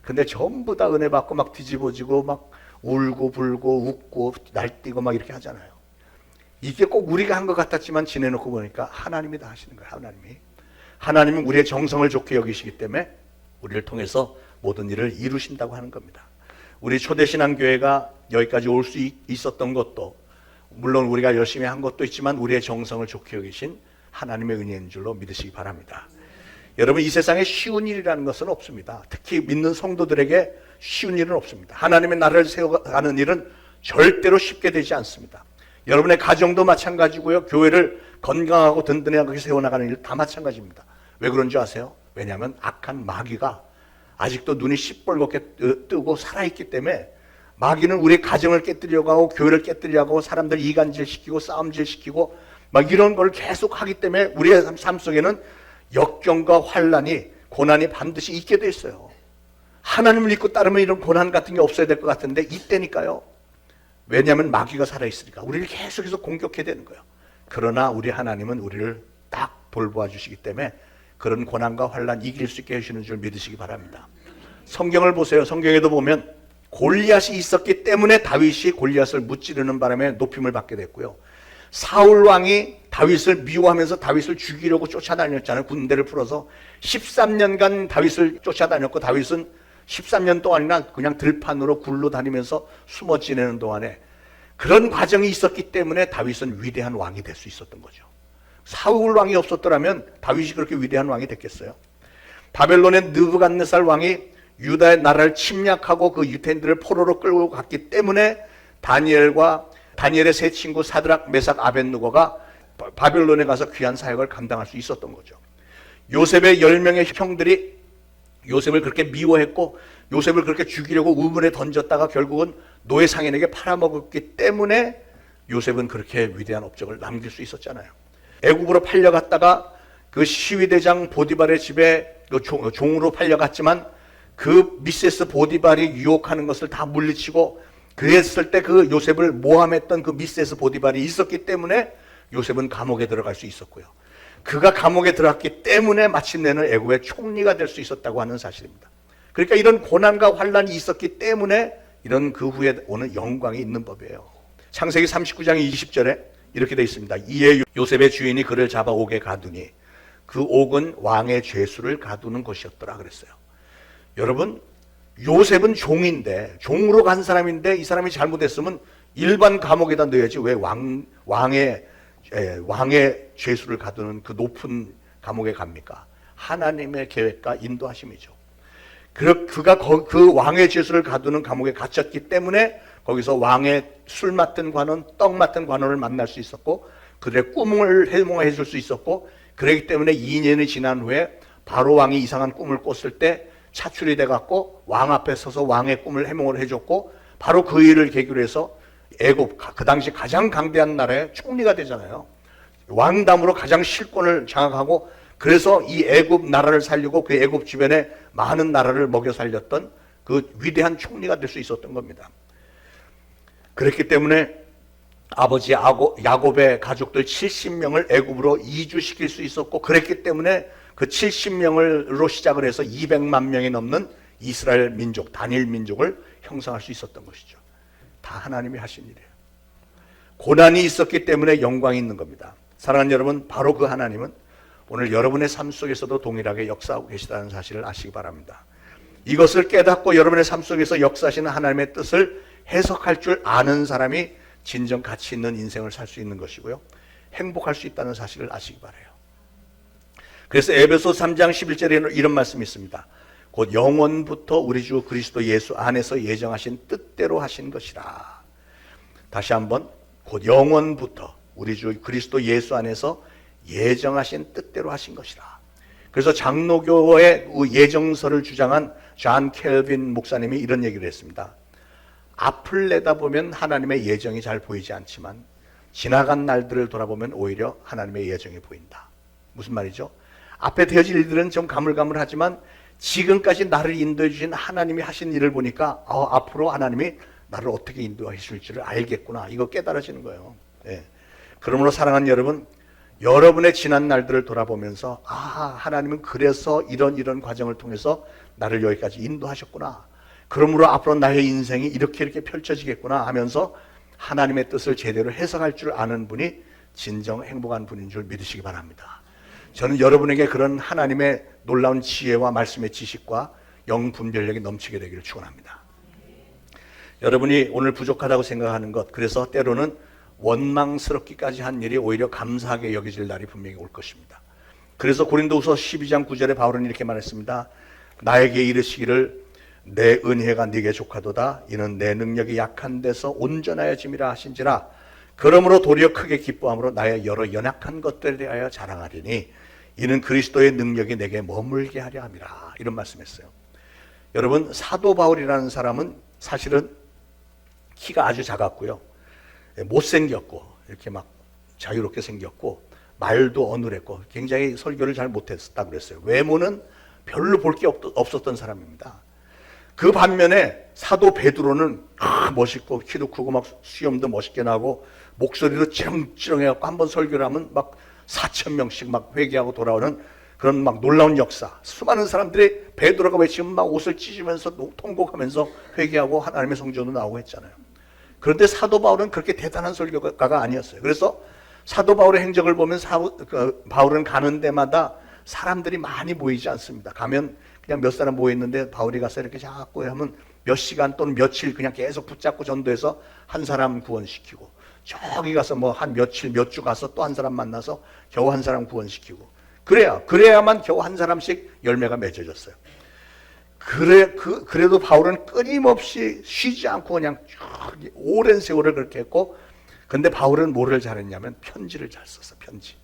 근데 전부 다 은혜 받고 막 뒤집어지고 막 울고 불고 웃고 날뛰고 막 이렇게 하잖아요. 이게 꼭 우리가 한 것 같았지만 지내놓고 보니까 하나님이 다 하시는 거예요. 하나님은 우리의 정성을 좋게 여기시기 때문에 우리를 통해서 모든 일을 이루신다고 하는 겁니다. 우리 초대신앙교회가 여기까지 올 수 있었던 것도 물론 우리가 열심히 한 것도 있지만 우리의 정성을 좋게 여기신 하나님의 은혜인 줄로 믿으시기 바랍니다. 여러분 이 세상에 쉬운 일이라는 것은 없습니다. 특히 믿는 성도들에게 쉬운 일은 없습니다. 하나님의 나라를 세워가는 일은 절대로 쉽게 되지 않습니다. 여러분의 가정도 마찬가지고요. 교회를 건강하고 든든하게 세워나가는 일 다 마찬가지입니다. 왜 그런지 아세요? 왜냐하면 악한 마귀가 아직도 눈이 시뻘겋게 뜨고 살아있기 때문에 마귀는 우리 가정을 깨뜨리려고 하고 교회를 깨뜨리려고 하고 사람들 이간질시키고 싸움질시키고 막 이런 걸 계속 하기 때문에 우리의 삶 속에는 역경과 환난이 고난이 반드시 있게 돼 있어요. 하나님을 믿고 따르면 이런 고난 같은 게 없어야 될 것 같은데 이때니까요. 왜냐하면 마귀가 살아있으니까 우리를 계속해서 공격해야 되는 거예요. 그러나 우리 하나님은 우리를 딱 돌보아 주시기 때문에 그런 고난과 환난 이길 수 있게 해주시는 줄 믿으시기 바랍니다. 성경을 보세요. 성경에도 보면 골리앗이 있었기 때문에 다윗이 골리앗을 무찌르는 바람에 높임을 받게 됐고요. 사울 왕이 다윗을 미워하면서 다윗을 죽이려고 쫓아다녔잖아요. 군대를 풀어서 13년간 다윗을 쫓아다녔고 다윗은 13년 동안이나 그냥 들판으로 굴러 다니면서 숨어 지내는 동안에 그런 과정이 있었기 때문에 다윗은 위대한 왕이 될 수 있었던 거죠. 사울 왕이 없었더라면 다윗이 그렇게 위대한 왕이 됐겠어요? 바벨론의 느부갓네살 왕이 유다의 나라를 침략하고 그 유대인들을 포로로 끌고 갔기 때문에 다니엘의 세 친구 사드락, 메삭, 아벳느고가 바벨론에 가서 귀한 사역을 감당할 수 있었던 거죠. 요셉의 10명의 형들이 요셉을 그렇게 미워했고 요셉을 그렇게 죽이려고 우물에 던졌다가 결국은 노예 상인에게 팔아먹었기 때문에 요셉은 그렇게 위대한 업적을 남길 수 있었잖아요. 애굽으로 팔려갔다가 그 시위대장 보디발의 집에 그 종으로 팔려갔지만 그 미세스 보디발이 유혹하는 것을 다 물리치고 그랬을 때 그 요셉을 모함했던 그 미세스 보디발이 있었기 때문에 요셉은 감옥에 들어갈 수 있었고요. 그가 감옥에 들어갔기 때문에 마침내는 애굽의 총리가 될 수 있었다고 하는 사실입니다. 그러니까 이런 고난과 환란이 있었기 때문에 이런 그 후에 오는 영광이 있는 법이에요. 창세기 39장 20절에 이렇게 되어 있습니다. 이에 요셉의 주인이 그를 잡아 옥에 가두니 그 옥은 왕의 죄수를 가두는 곳이었더라 그랬어요. 여러분, 요셉은 종인데, 종으로 간 사람인데 이 사람이 잘못했으면 일반 감옥에다 넣어야지 왜 왕의 죄수를 가두는 그 높은 감옥에 갑니까? 하나님의 계획과 인도하심이죠. 그가 그 왕의 죄수를 가두는 감옥에 갇혔기 때문에 거기서 왕의 술 맡은 관원, 떡 맡은 관원을 만날 수 있었고 그들의 꿈을 해몽해 줄 수 있었고, 그렇기 때문에 2년이 지난 후에 바로 왕이 이상한 꿈을 꿨을 때 차출이 돼갖고 왕 앞에 서서 왕의 꿈을 해몽을 해줬고, 바로 그 일을 계기로 해서 애굽, 그 당시 가장 강대한 나라의 총리가 되잖아요. 왕담으로 가장 실권을 장악하고, 그래서 이 애굽 나라를 살리고 그 애굽 주변에 많은 나라를 먹여 살렸던 그 위대한 총리가 될 수 있었던 겁니다. 그렇기 때문에 아버지 야곱의 가족들 70명을 애굽으로 이주시킬 수 있었고, 그랬기 때문에 그 70명으로 시작을 해서 200만 명이 넘는 이스라엘 민족, 단일 민족을 형성할 수 있었던 것이죠. 다 하나님이 하신 일이에요. 고난이 있었기 때문에 영광이 있는 겁니다. 사랑하는 여러분, 바로 그 하나님은 오늘 여러분의 삶 속에서도 동일하게 역사하고 계시다는 사실을 아시기 바랍니다. 이것을 깨닫고 여러분의 삶 속에서 역사하시는 하나님의 뜻을 해석할 줄 아는 사람이 진정 가치 있는 인생을 살 수 있는 것이고요, 행복할 수 있다는 사실을 아시기 바라요. 그래서 에베소 3장 11절에 이런 말씀이 있습니다. 곧 영원부터 우리 주 그리스도 예수 안에서 예정하신 뜻대로 하신 것이라. 다시 한번, 곧 영원부터 우리 주 그리스도 예수 안에서 예정하신 뜻대로 하신 것이라. 그래서 장로교의 예정서를 주장한 존 켈빈 목사님이 이런 얘기를 했습니다. 앞을 내다보면 하나님의 예정이 잘 보이지 않지만 지나간 날들을 돌아보면 오히려 하나님의 예정이 보인다. 무슨 말이죠? 앞에 되어질 일들은 좀 가물가물하지만 지금까지 나를 인도해 주신 하나님이 하신 일을 보니까 앞으로 하나님이 나를 어떻게 인도해 주실지를 알겠구나, 이거 깨달아지는 거예요. 네. 그러므로 사랑하는 여러분, 여러분의 지난 날들을 돌아보면서 하나님은 그래서 이런 과정을 통해서 나를 여기까지 인도하셨구나, 그러므로 앞으로 나의 인생이 이렇게 펼쳐지겠구나 하면서 하나님의 뜻을 제대로 해석할 줄 아는 분이 진정 행복한 분인 줄 믿으시기 바랍니다. 저는 여러분에게 그런 하나님의 놀라운 지혜와 말씀의 지식과 영 분별력이 넘치게 되기를 축원합니다. 여러분이 오늘 부족하다고 생각하는 것, 그래서 때로는 원망스럽기까지 한 일이 오히려 감사하게 여겨질 날이 분명히 올 것입니다. 그래서 고린도후서 12장 9절에 바울은 이렇게 말했습니다. 나에게 이르시기를 내 은혜가 네게 족하도다. 이는 내 능력이 약한 데서 온전하여짐이라 하신지라. 그러므로 도리어 크게 기뻐함으로 나의 여러 연약한 것들에 대하여 자랑하리니 이는 그리스도의 능력이 내게 머물게 하려 함이라. 이런 말씀했어요. 여러분, 사도 바울이라는 사람은 사실은 키가 아주 작았고요, 못생겼고 이렇게 막 자유롭게 생겼고 말도 어눌했고 굉장히 설교를 잘 못했다 그랬어요. 외모는 별로 볼 게 없었던 사람입니다. 그 반면에 사도 베드로는 멋있고 키도 크고 막 수염도 멋있게 나고 목소리도 찌렁찌렁해갖고 한번 설교를 하면 막 4,000명씩 막 회개하고 돌아오는 그런 막 놀라운 역사. 수많은 사람들이 베드로가 외치면 막 옷을 찢으면서 통곡하면서 회개하고 하나님의 성전으로 나오고 했잖아요. 그런데 사도 바울은 그렇게 대단한 설교가가 아니었어요. 그래서 사도 바울의 행적을 보면 바울은 가는 데마다 사람들이 많이 모이지 않습니다. 가면 그냥 몇 사람 모였는데 바울이 가서 이렇게 자꾸 하면 몇 시간 또는 며칠 그냥 계속 붙잡고 전도해서 한 사람 구원시키고, 저기 가서 뭐 한 며칠 몇 주 가서 또 한 사람 만나서 겨우 한 사람 구원시키고, 그래야만 겨우 한 사람씩 열매가 맺어졌어요. 그래도 바울은 끊임없이 쉬지 않고 그냥 오랜 세월을 그렇게 했고, 근데 바울은 뭐를 잘했냐면 편지를 잘 썼어. 편지.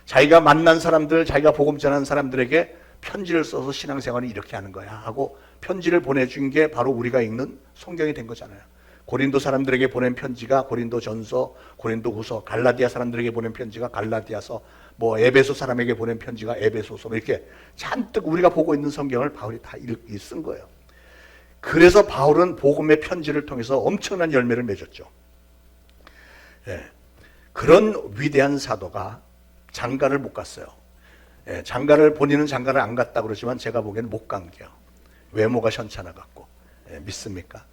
자기가 만난 사람들, 자기가 복음 전하는 사람들에게 편지를 써서 신앙생활을 이렇게 하는 거야 하고 편지를 보내준 게 바로 우리가 읽는 성경이 된 거잖아요. 고린도 사람들에게 보낸 편지가 고린도 전서, 고린도 후서, 갈라디아 사람들에게 보낸 편지가 갈라디아서, 뭐 에베소 사람에게 보낸 편지가 에베소서 이렇게 잔뜩 우리가 보고 있는 성경을 바울이 다 이렇게 쓴 거예요. 그래서 바울은 복음의 편지를 통해서 엄청난 열매를 맺었죠. 예. 그런 위대한 사도가 장가를 못 갔어요. 예, 장가를 본인은 장가를 안 갔다 그러지만 제가 보기에는 못 간 게요. 외모가 현찮아 갖고. 예, 믿습니까?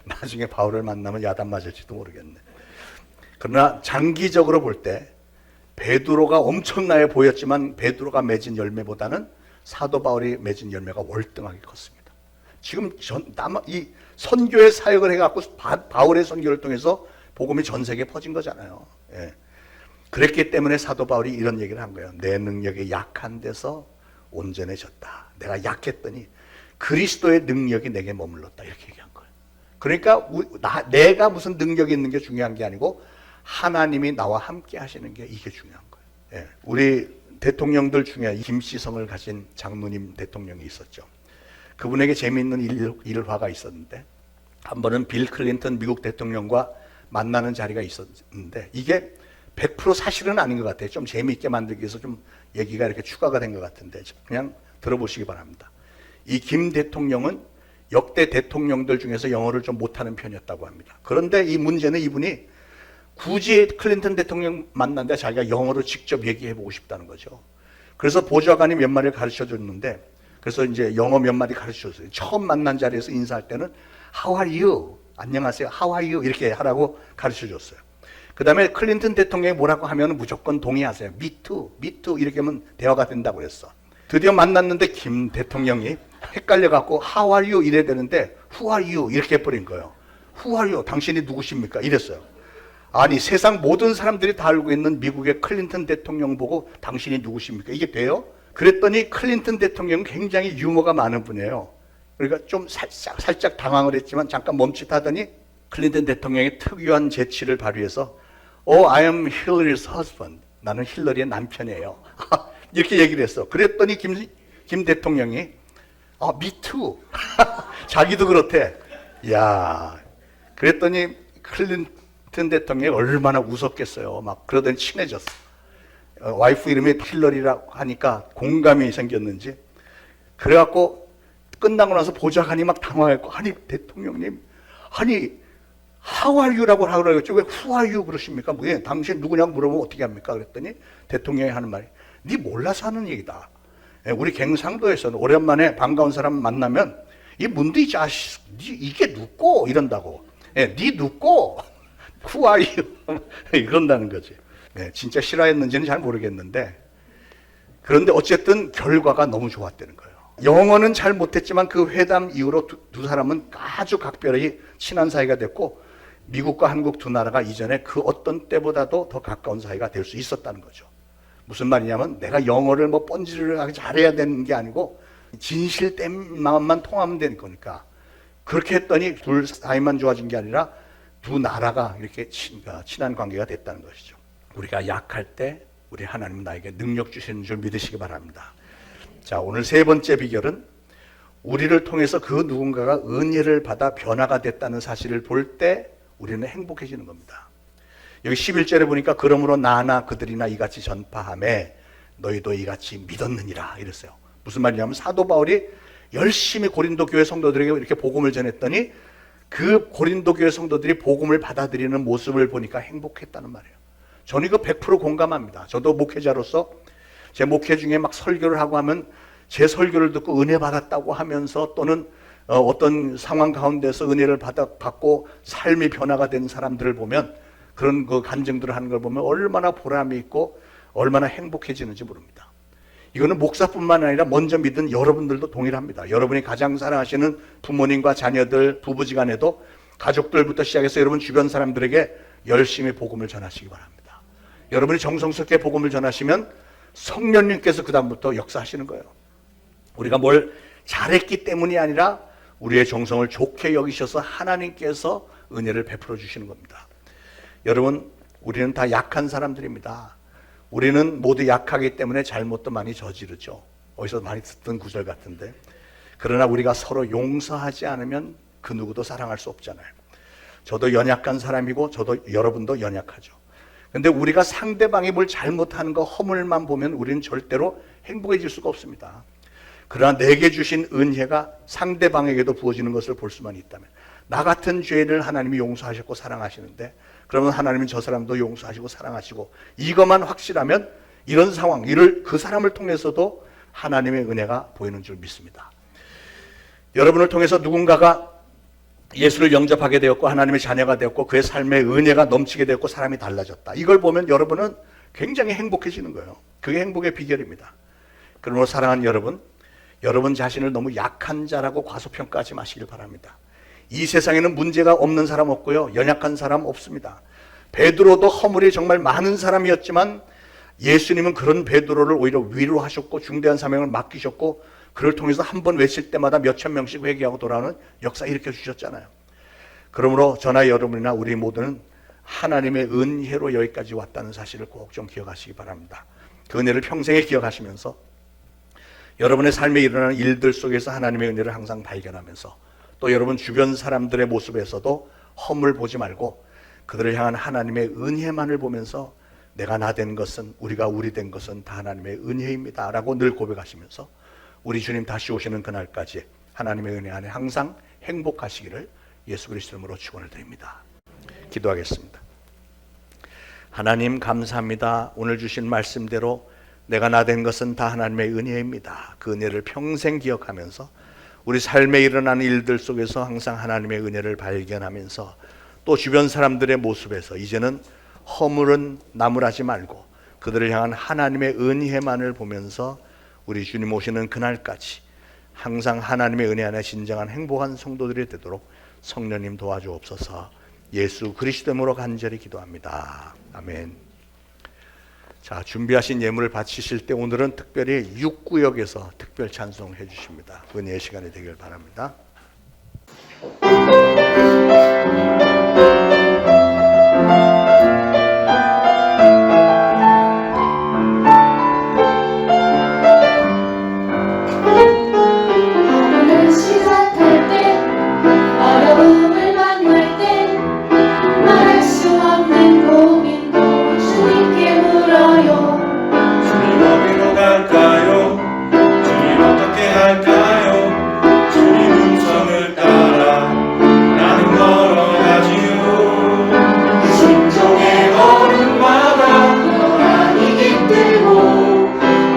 나중에 바울을 만나면 야단 맞을지도 모르겠네. 그러나 장기적으로 볼 때 베드로가 엄청나게 보였지만 베드로가 맺은 열매보다는 사도 바울이 맺은 열매가 월등하게 컸습니다. 지금 이 선교의 사역을 해갖고 바울의 선교를 통해서 복음이 전 세계에 퍼진 거잖아요. 예. 그랬기 때문에 사도 바울이 이런 얘기를 한 거예요. 내 능력이 약한 데서 온전해졌다. 내가 약했더니 그리스도의 능력이 내게 머물렀다. 이렇게 얘기한 거예요. 그러니까 내가 무슨 능력이 있는 게 중요한 게 아니고 하나님이 나와 함께 하시는 게 이게 중요한 거예요. 예. 우리 대통령들 중에 김씨성을 가진 장로님 대통령이 있었죠. 그분에게 재미있는 일화가 있었는데 한 번은 빌 클린턴 미국 대통령과 만나는 자리가 있었는데 이게 100% 사실은 아닌 것 같아요. 좀 재미있게 만들기 위해서 좀 얘기가 이렇게 추가가 된 것 같은데 그냥 들어보시기 바랍니다. 이 김 대통령은 역대 대통령들 중에서 영어를 좀 못하는 편이었다고 합니다. 그런데 이 문제는 이분이 굳이 클린턴 대통령 만났는데 자기가 영어로 직접 얘기해보고 싶다는 거죠. 그래서 보좌관이 몇 마디를 가르쳐줬는데 그래서 이제 영어 몇 마디 가르쳐줬어요. 처음 만난 자리에서 인사할 때는 How are you? 안녕하세요. How are you? 이렇게 하라고 가르쳐줬어요. 그 다음에 클린턴 대통령이 뭐라고 하면 무조건 동의하세요. Me too, me too 이렇게 하면 대화가 된다고 그랬어. 드디어 만났는데 김 대통령이 헷갈려갖고 How are you? 이래야 되는데 Who are you? 이렇게 해버린 거예요. Who are you? 당신이 누구십니까? 이랬어요. 아니 세상 모든 사람들이 다 알고 있는 미국의 클린턴 대통령 보고 당신이 누구십니까? 이게 돼요? 그랬더니 클린턴 대통령은 굉장히 유머가 많은 분이에요. 그러니까 좀 살짝 당황을 했지만 잠깐 멈칫하더니 클린턴 대통령의 특유한 재치를 발휘해서 I am Hillary's husband. 나는 힐러리의 남편이에요. 이렇게 얘기를 했어. 그랬더니 김 대통령이 me too. 자기도 그렇대. 야, 그랬더니 클린턴 대통령이 얼마나 무섭겠어요. 막 그러더니 친해졌어. 와이프 이름이 힐러리라고 하니까 공감이 생겼는지 그래갖고 끝나고 나서 보좌관이 막 당황했고 아니 대통령님 아니 How are you라고 하라고 그랬죠. 왜 Who are you 그러십니까? 왜 당신 누구냐고 물어보면 어떻게 합니까? 그랬더니 대통령이 하는 말이 네 몰라서 하는 얘기다. 우리 갱상도에서는 오랜만에 반가운 사람 만나면 이 문디 자식 이게 누꼬 이런다고. 네 누꼬 Who are you 이런다는 거지. 네, 진짜 싫어했는지는 잘 모르겠는데 그런데 어쨌든 결과가 너무 좋았다는 거예요. 영어는 잘 못했지만 그 회담 이후로 두 사람은 아주 각별히 친한 사이가 됐고 미국과 한국 두 나라가 이전에 그 어떤 때보다도 더 가까운 사이가 될 수 있었다는 거죠. 무슨 말이냐면 내가 영어를 뭐 뻔지를 하게 잘해야 되는 게 아니고 진실된 마음만 통하면 되는 거니까 그렇게 했더니 둘 사이만 좋아진 게 아니라 두 나라가 이렇게 친한 관계가 됐다는 것이죠. 우리가 약할 때 우리 하나님은 나에게 능력 주시는 줄 믿으시기 바랍니다. 자, 오늘 세 번째 비결은 우리를 통해서 그 누군가가 은혜를 받아 변화가 됐다는 사실을 볼 때 우리는 행복해지는 겁니다. 여기 11절에 보니까 그러므로 나나 그들이나 이같이 전파하매 너희도 이같이 믿었느니라 이랬어요. 무슨 말이냐면 사도 바울이 열심히 고린도 교회 성도들에게 이렇게 복음을 전했더니 그 고린도 교회 성도들이 복음을 받아들이는 모습을 보니까 행복했다는 말이에요. 저는 이거 100% 공감합니다. 저도 목회자로서 제 목회 중에 막 설교를 하고 하면 제 설교를 듣고 은혜 받았다고 하면서 또는 어떤 상황 가운데서 은혜를 받고 삶이 변화가 된 사람들을 보면 그런 그 간증들을 하는 걸 보면 얼마나 보람이 있고 얼마나 행복해지는지 모릅니다. 이거는 목사뿐만 아니라 먼저 믿은 여러분들도 동일합니다. 여러분이 가장 사랑하시는 부모님과 자녀들, 부부지간에도 가족들부터 시작해서 여러분 주변 사람들에게 열심히 복음을 전하시기 바랍니다. 여러분이 정성스럽게 복음을 전하시면 성령님께서 그 다음부터 역사하시는 거예요. 우리가 뭘 잘했기 때문이 아니라 우리의 정성을 좋게 여기셔서 하나님께서 은혜를 베풀어 주시는 겁니다. 여러분, 우리는 다 약한 사람들입니다. 우리는 모두 약하기 때문에 잘못도 많이 저지르죠. 어디서 많이 듣던 구절 같은데. 그러나 우리가 서로 용서하지 않으면 그 누구도 사랑할 수 없잖아요. 저도 연약한 사람이고 저도 여러분도 연약하죠. 근데 우리가 상대방이 뭘 잘못하는 거 허물만 보면 우리는 절대로 행복해질 수가 없습니다. 그러나 내게 주신 은혜가 상대방에게도 부어지는 것을 볼 수만 있다면, 나 같은 죄를 하나님이 용서하셨고 사랑하시는데, 그러면 하나님은 저 사람도 용서하시고 사랑하시고, 이것만 확실하면 이런 상황, 그 사람을 통해서도 하나님의 은혜가 보이는 줄 믿습니다. 여러분을 통해서 누군가가 예수를 영접하게 되었고 하나님의 자녀가 되었고 그의 삶에 은혜가 넘치게 되었고 사람이 달라졌다. 이걸 보면 여러분은 굉장히 행복해지는 거예요. 그게 행복의 비결입니다. 그러므로 사랑하는 여러분, 여러분 자신을 너무 약한 자라고 과소평가하지 마시길 바랍니다. 이 세상에는 문제가 없는 사람 없고요, 연약한 사람 없습니다. 베드로도 허물이 정말 많은 사람이었지만 예수님은 그런 베드로를 오히려 위로하셨고 중대한 사명을 맡기셨고, 그를 통해서 한 번 외칠 때마다 몇천 명씩 회개하고 돌아오는 역사 일으켜 주셨잖아요. 그러므로 저나 여러분이나 우리 모두는 하나님의 은혜로 여기까지 왔다는 사실을 꼭 좀 기억하시기 바랍니다. 그 은혜를 평생에 기억하시면서 여러분의 삶에 일어나는 일들 속에서 하나님의 은혜를 항상 발견하면서, 또 여러분 주변 사람들의 모습에서도 허물 보지 말고 그들을 향한 하나님의 은혜만을 보면서 내가 나 된 것은, 우리가 우리 된 것은 다 하나님의 은혜입니다 라고 늘 고백하시면서 우리 주님 다시 오시는 그날까지 하나님의 은혜 안에 항상 행복하시기를 예수 그리스도 이름으로 축원을 드립니다. 기도하겠습니다. 하나님 감사합니다. 오늘 주신 말씀대로 내가 나 된 것은 다 하나님의 은혜입니다. 그 은혜를 평생 기억하면서 우리 삶에 일어나는 일들 속에서 항상 하나님의 은혜를 발견하면서, 또 주변 사람들의 모습에서 이제는 허물은 나무라지 말고 그들을 향한 하나님의 은혜만을 보면서 우리 주님 오시는 그날까지 항상 하나님의 은혜 안에 진정한 행복한 성도들이 되도록 성령님 도와주옵소서. 예수 그리스도 이름으로 간절히 기도합니다. 아멘. 자, 준비하신 예물을 바치실 때 오늘은 특별히 6구역에서 특별 찬송해 주십니다. 은혜의 시간이 되길 바랍니다. 하루를 시작할 때, 어려움을 만날 때, 말할 수 없는 고민도 주님께 물어요. 주님 어디로 갈까요? 주님 어떻게 할까요? 주님 음성을 따라 나는 걸어가지요. 순종의 걸음마다 멍하니 깃들고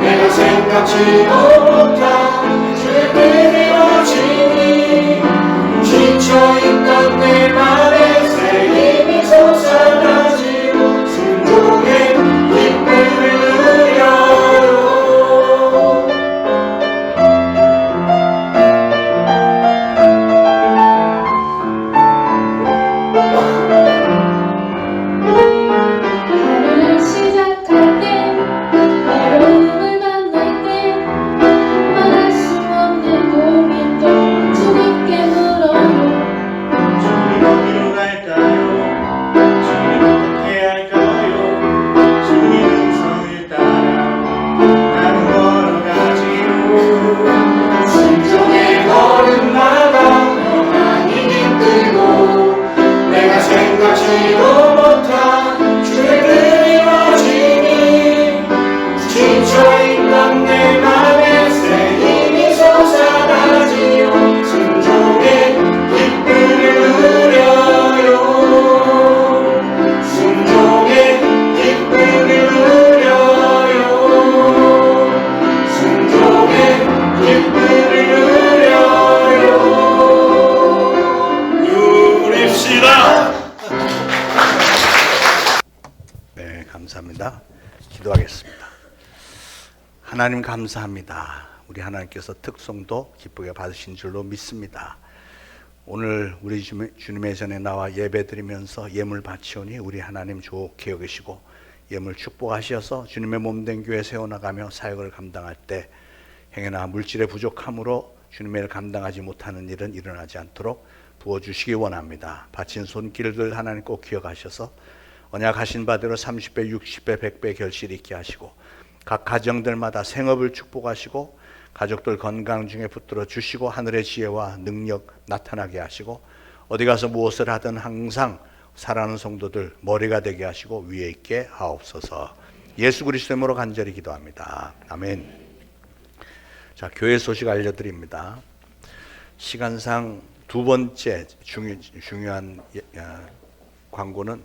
내가 생각지도 못한 주의 그리워지니 지쳐있던 내 맘에 새 힘이 솟아나지고 순종의 기쁨을 누려요. 하루를 시작할 때, 어려움을 만날 때, 말할 수 없는 고민도 주님께 물어요. 주님 어디로 갈까요? 주님 어떻게 할까요? 주님 음성을 따라 나는 걸어가지요. 순종의 걸음마다 멍하니 깃들고 내가 생각지도 못한 주의 그리워지니 지쳐있던 내 맘에 새 힘이 솟아나지요. 순종의 기쁨을 누려요. 순종의 기쁨을 누려요. 순종의 기쁨을 누려요. 누립시다. 네, 감사합니다. 기도하겠습니다. 하나님 감사합니다. 우리 하나님께서 특송도 기쁘게 받으신 줄로 믿습니다. 오늘 우리 주님의 전에 나와 예배드리면서 예물 바치오니 우리 하나님 좋게 여기시고 예물 축복하셔서 주님의 몸된 교회 세워나가며 사역을 감당할 때 행여나 물질의 부족함으로 주님의 일을 감당하지 못하는 일은 일어나지 않도록 부어주시기 원합니다. 바친 손길들 하나님 꼭 기억하셔서 언약하신 바대로 30배, 60배, 100배 결실 있게 하시고 각 가정들마다 생업을 축복하시고 가족들 건강 중에 붙들어 주시고 하늘의 지혜와 능력 나타나게 하시고 어디 가서 무엇을 하든 항상 사랑하는 성도들 머리가 되게 하시고 위에 있게 하옵소서. 예수 그리스도 이름으로 간절히 기도합니다. 아멘. 자, 교회 소식 알려드립니다. 시간상 두 번째 중요한 광고는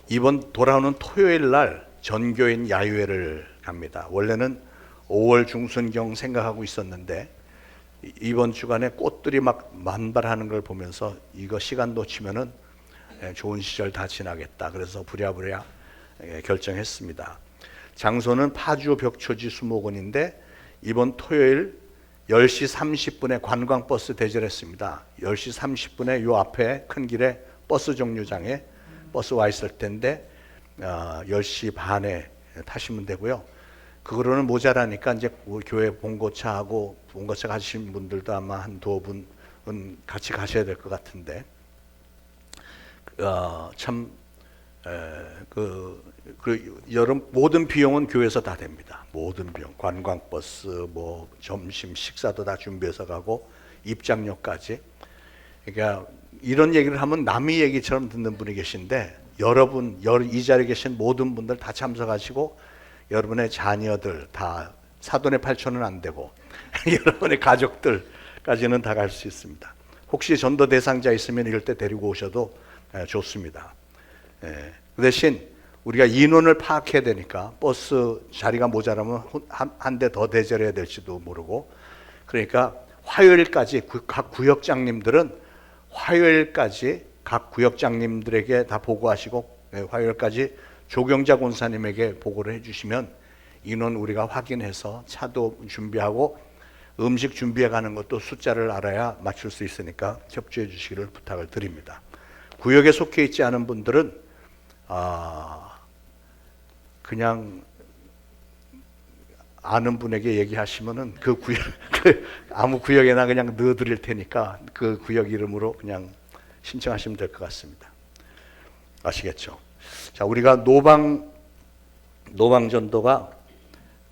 이번 돌아오는 토요일 날 전교인 야유회를 갑니다. 원래는 5월 중순경 생각하고 있었는데 이번 주간에 꽃들이 막 만발하는 걸 보면서 이거 시간 놓치면은 좋은 시절 다 지나겠다. 그래서 부랴부랴 결정했습니다. 장소는 파주 벽초지 수목원인데 이번 토요일 10시 30분에 관광버스 대절했습니다. 10시 30분에 요 앞에 큰 길에 버스 정류장에 버스 와 있을 텐데 10시 반에 타시면 되고요. 그거로는 모자라니까 이제 교회 봉고차하고 봉고차 가신 분들도 아마 한 두어 분은 같이 가셔야 될 것 같은데 여름 모든 비용은 교회에서 다 됩니다. 모든 비용, 관광버스, 뭐 점심 식사도 다 준비해서 가고 입장료까지. 그러니까 이런 얘기를 하면 남의 얘기처럼 듣는 분이 계신데 여러분, 이 자리에 계신 모든 분들 다 참석하시고 여러분의 자녀들 다 사돈의 8천은 안 되고 여러분의 가족들까지는 다 갈 수 있습니다. 혹시 전도 대상자 있으면 이럴 때 데리고 오셔도 좋습니다. 그 대신 우리가 인원을 파악해야 되니까 버스 자리가 모자라면 한 대 더 대절해야 될지도 모르고, 그러니까 화요일까지 각 구역장님들은 화요일까지 각 구역장님들에게 다 보고하시고 화요일까지 조경자 권사님에게 보고를 해주시면 인원 우리가 확인해서 차도 준비하고 음식 준비해 가는 것도 숫자를 알아야 맞출 수 있으니까 협조해 주시기를 부탁을 드립니다. 구역에 속해 있지 않은 분들은 그냥 아는 분에게 얘기하시면은 그 구역 아무 구역에나 그냥 넣어드릴 테니까 그 구역 이름으로 그냥 신청하시면 될 것 같습니다. 아시겠죠? 자, 우리가 노방전도가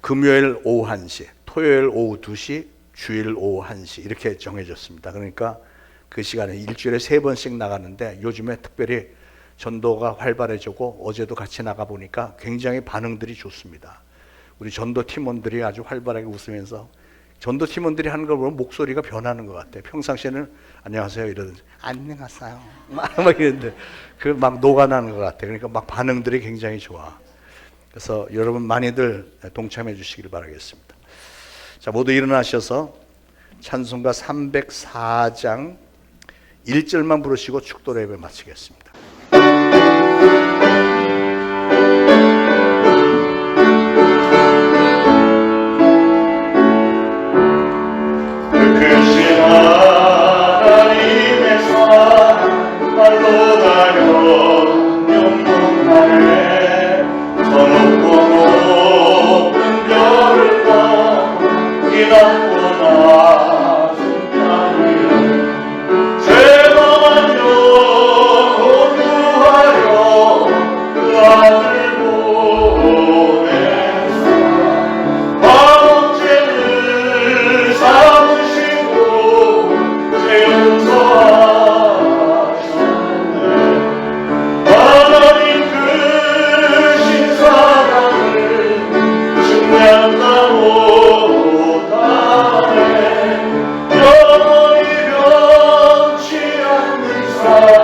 금요일 오후 1시, 토요일 오후 2시, 주일 오후 1시 이렇게 정해졌습니다. 그러니까 그 시간에 일주일에 3번씩 나가는데 요즘에 특별히 전도가 활발해지고 어제도 같이 나가 보니까 굉장히 반응들이 좋습니다. 우리 전도 팀원들이 아주 활발하게 웃으면서 전도 팀원들이 하는 걸 보면 목소리가 변하는 것 같아요. 평상시에는 안녕하세요 이러든지 안녕하세요 막 이러는데 그 막 녹아나는 것 같아요. 그러니까 막 반응들이 굉장히 좋아. 그래서 여러분 많이들 동참해 주시길 바라겠습니다. 자, 모두 일어나셔서 찬송가 304장 1절만 부르시고 축도 예배 마치겠습니다. 크신 하나님의 사랑 발로 가려 영롱하네. 저 높고 높은 별을 봐 이 낮고 낮은 땅을 죄범한 영혼 구하려 그 아들 보내사 마음죄를 삼으시고 죄 용서하셨네. 하나님 크신 사랑을 증명하고 다해 영원히 변치 않는 사랑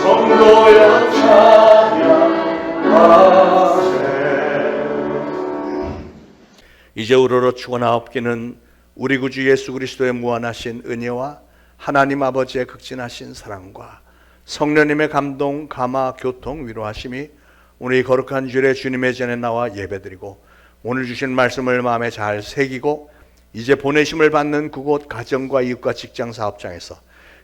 성도여 찬양하세. 이제 우러러 죽어나옵기는 우리 구주 예수 그리스도의 무한하신 은혜와 하나님 아버지의 극진하신 사랑과 성령님의 감동, 감화, 교통, 위로하심이 오늘 이 거룩한 주일에 주님의 전에 나와 예배드리고 오늘 주신 말씀을 마음에 잘 새기고 이제 보내심을 받는 그곳 가정과 이웃과 직장 사업장에서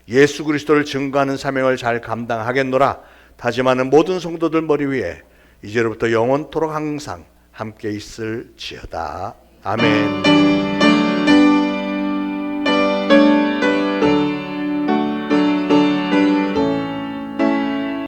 예수 그리스도를 증거하는 사명을 잘 감당하겠노라 다짐하는 모든 성도들 머리 위에 이제로부터 영원토록 항상 함께 있을지어다. 아멘.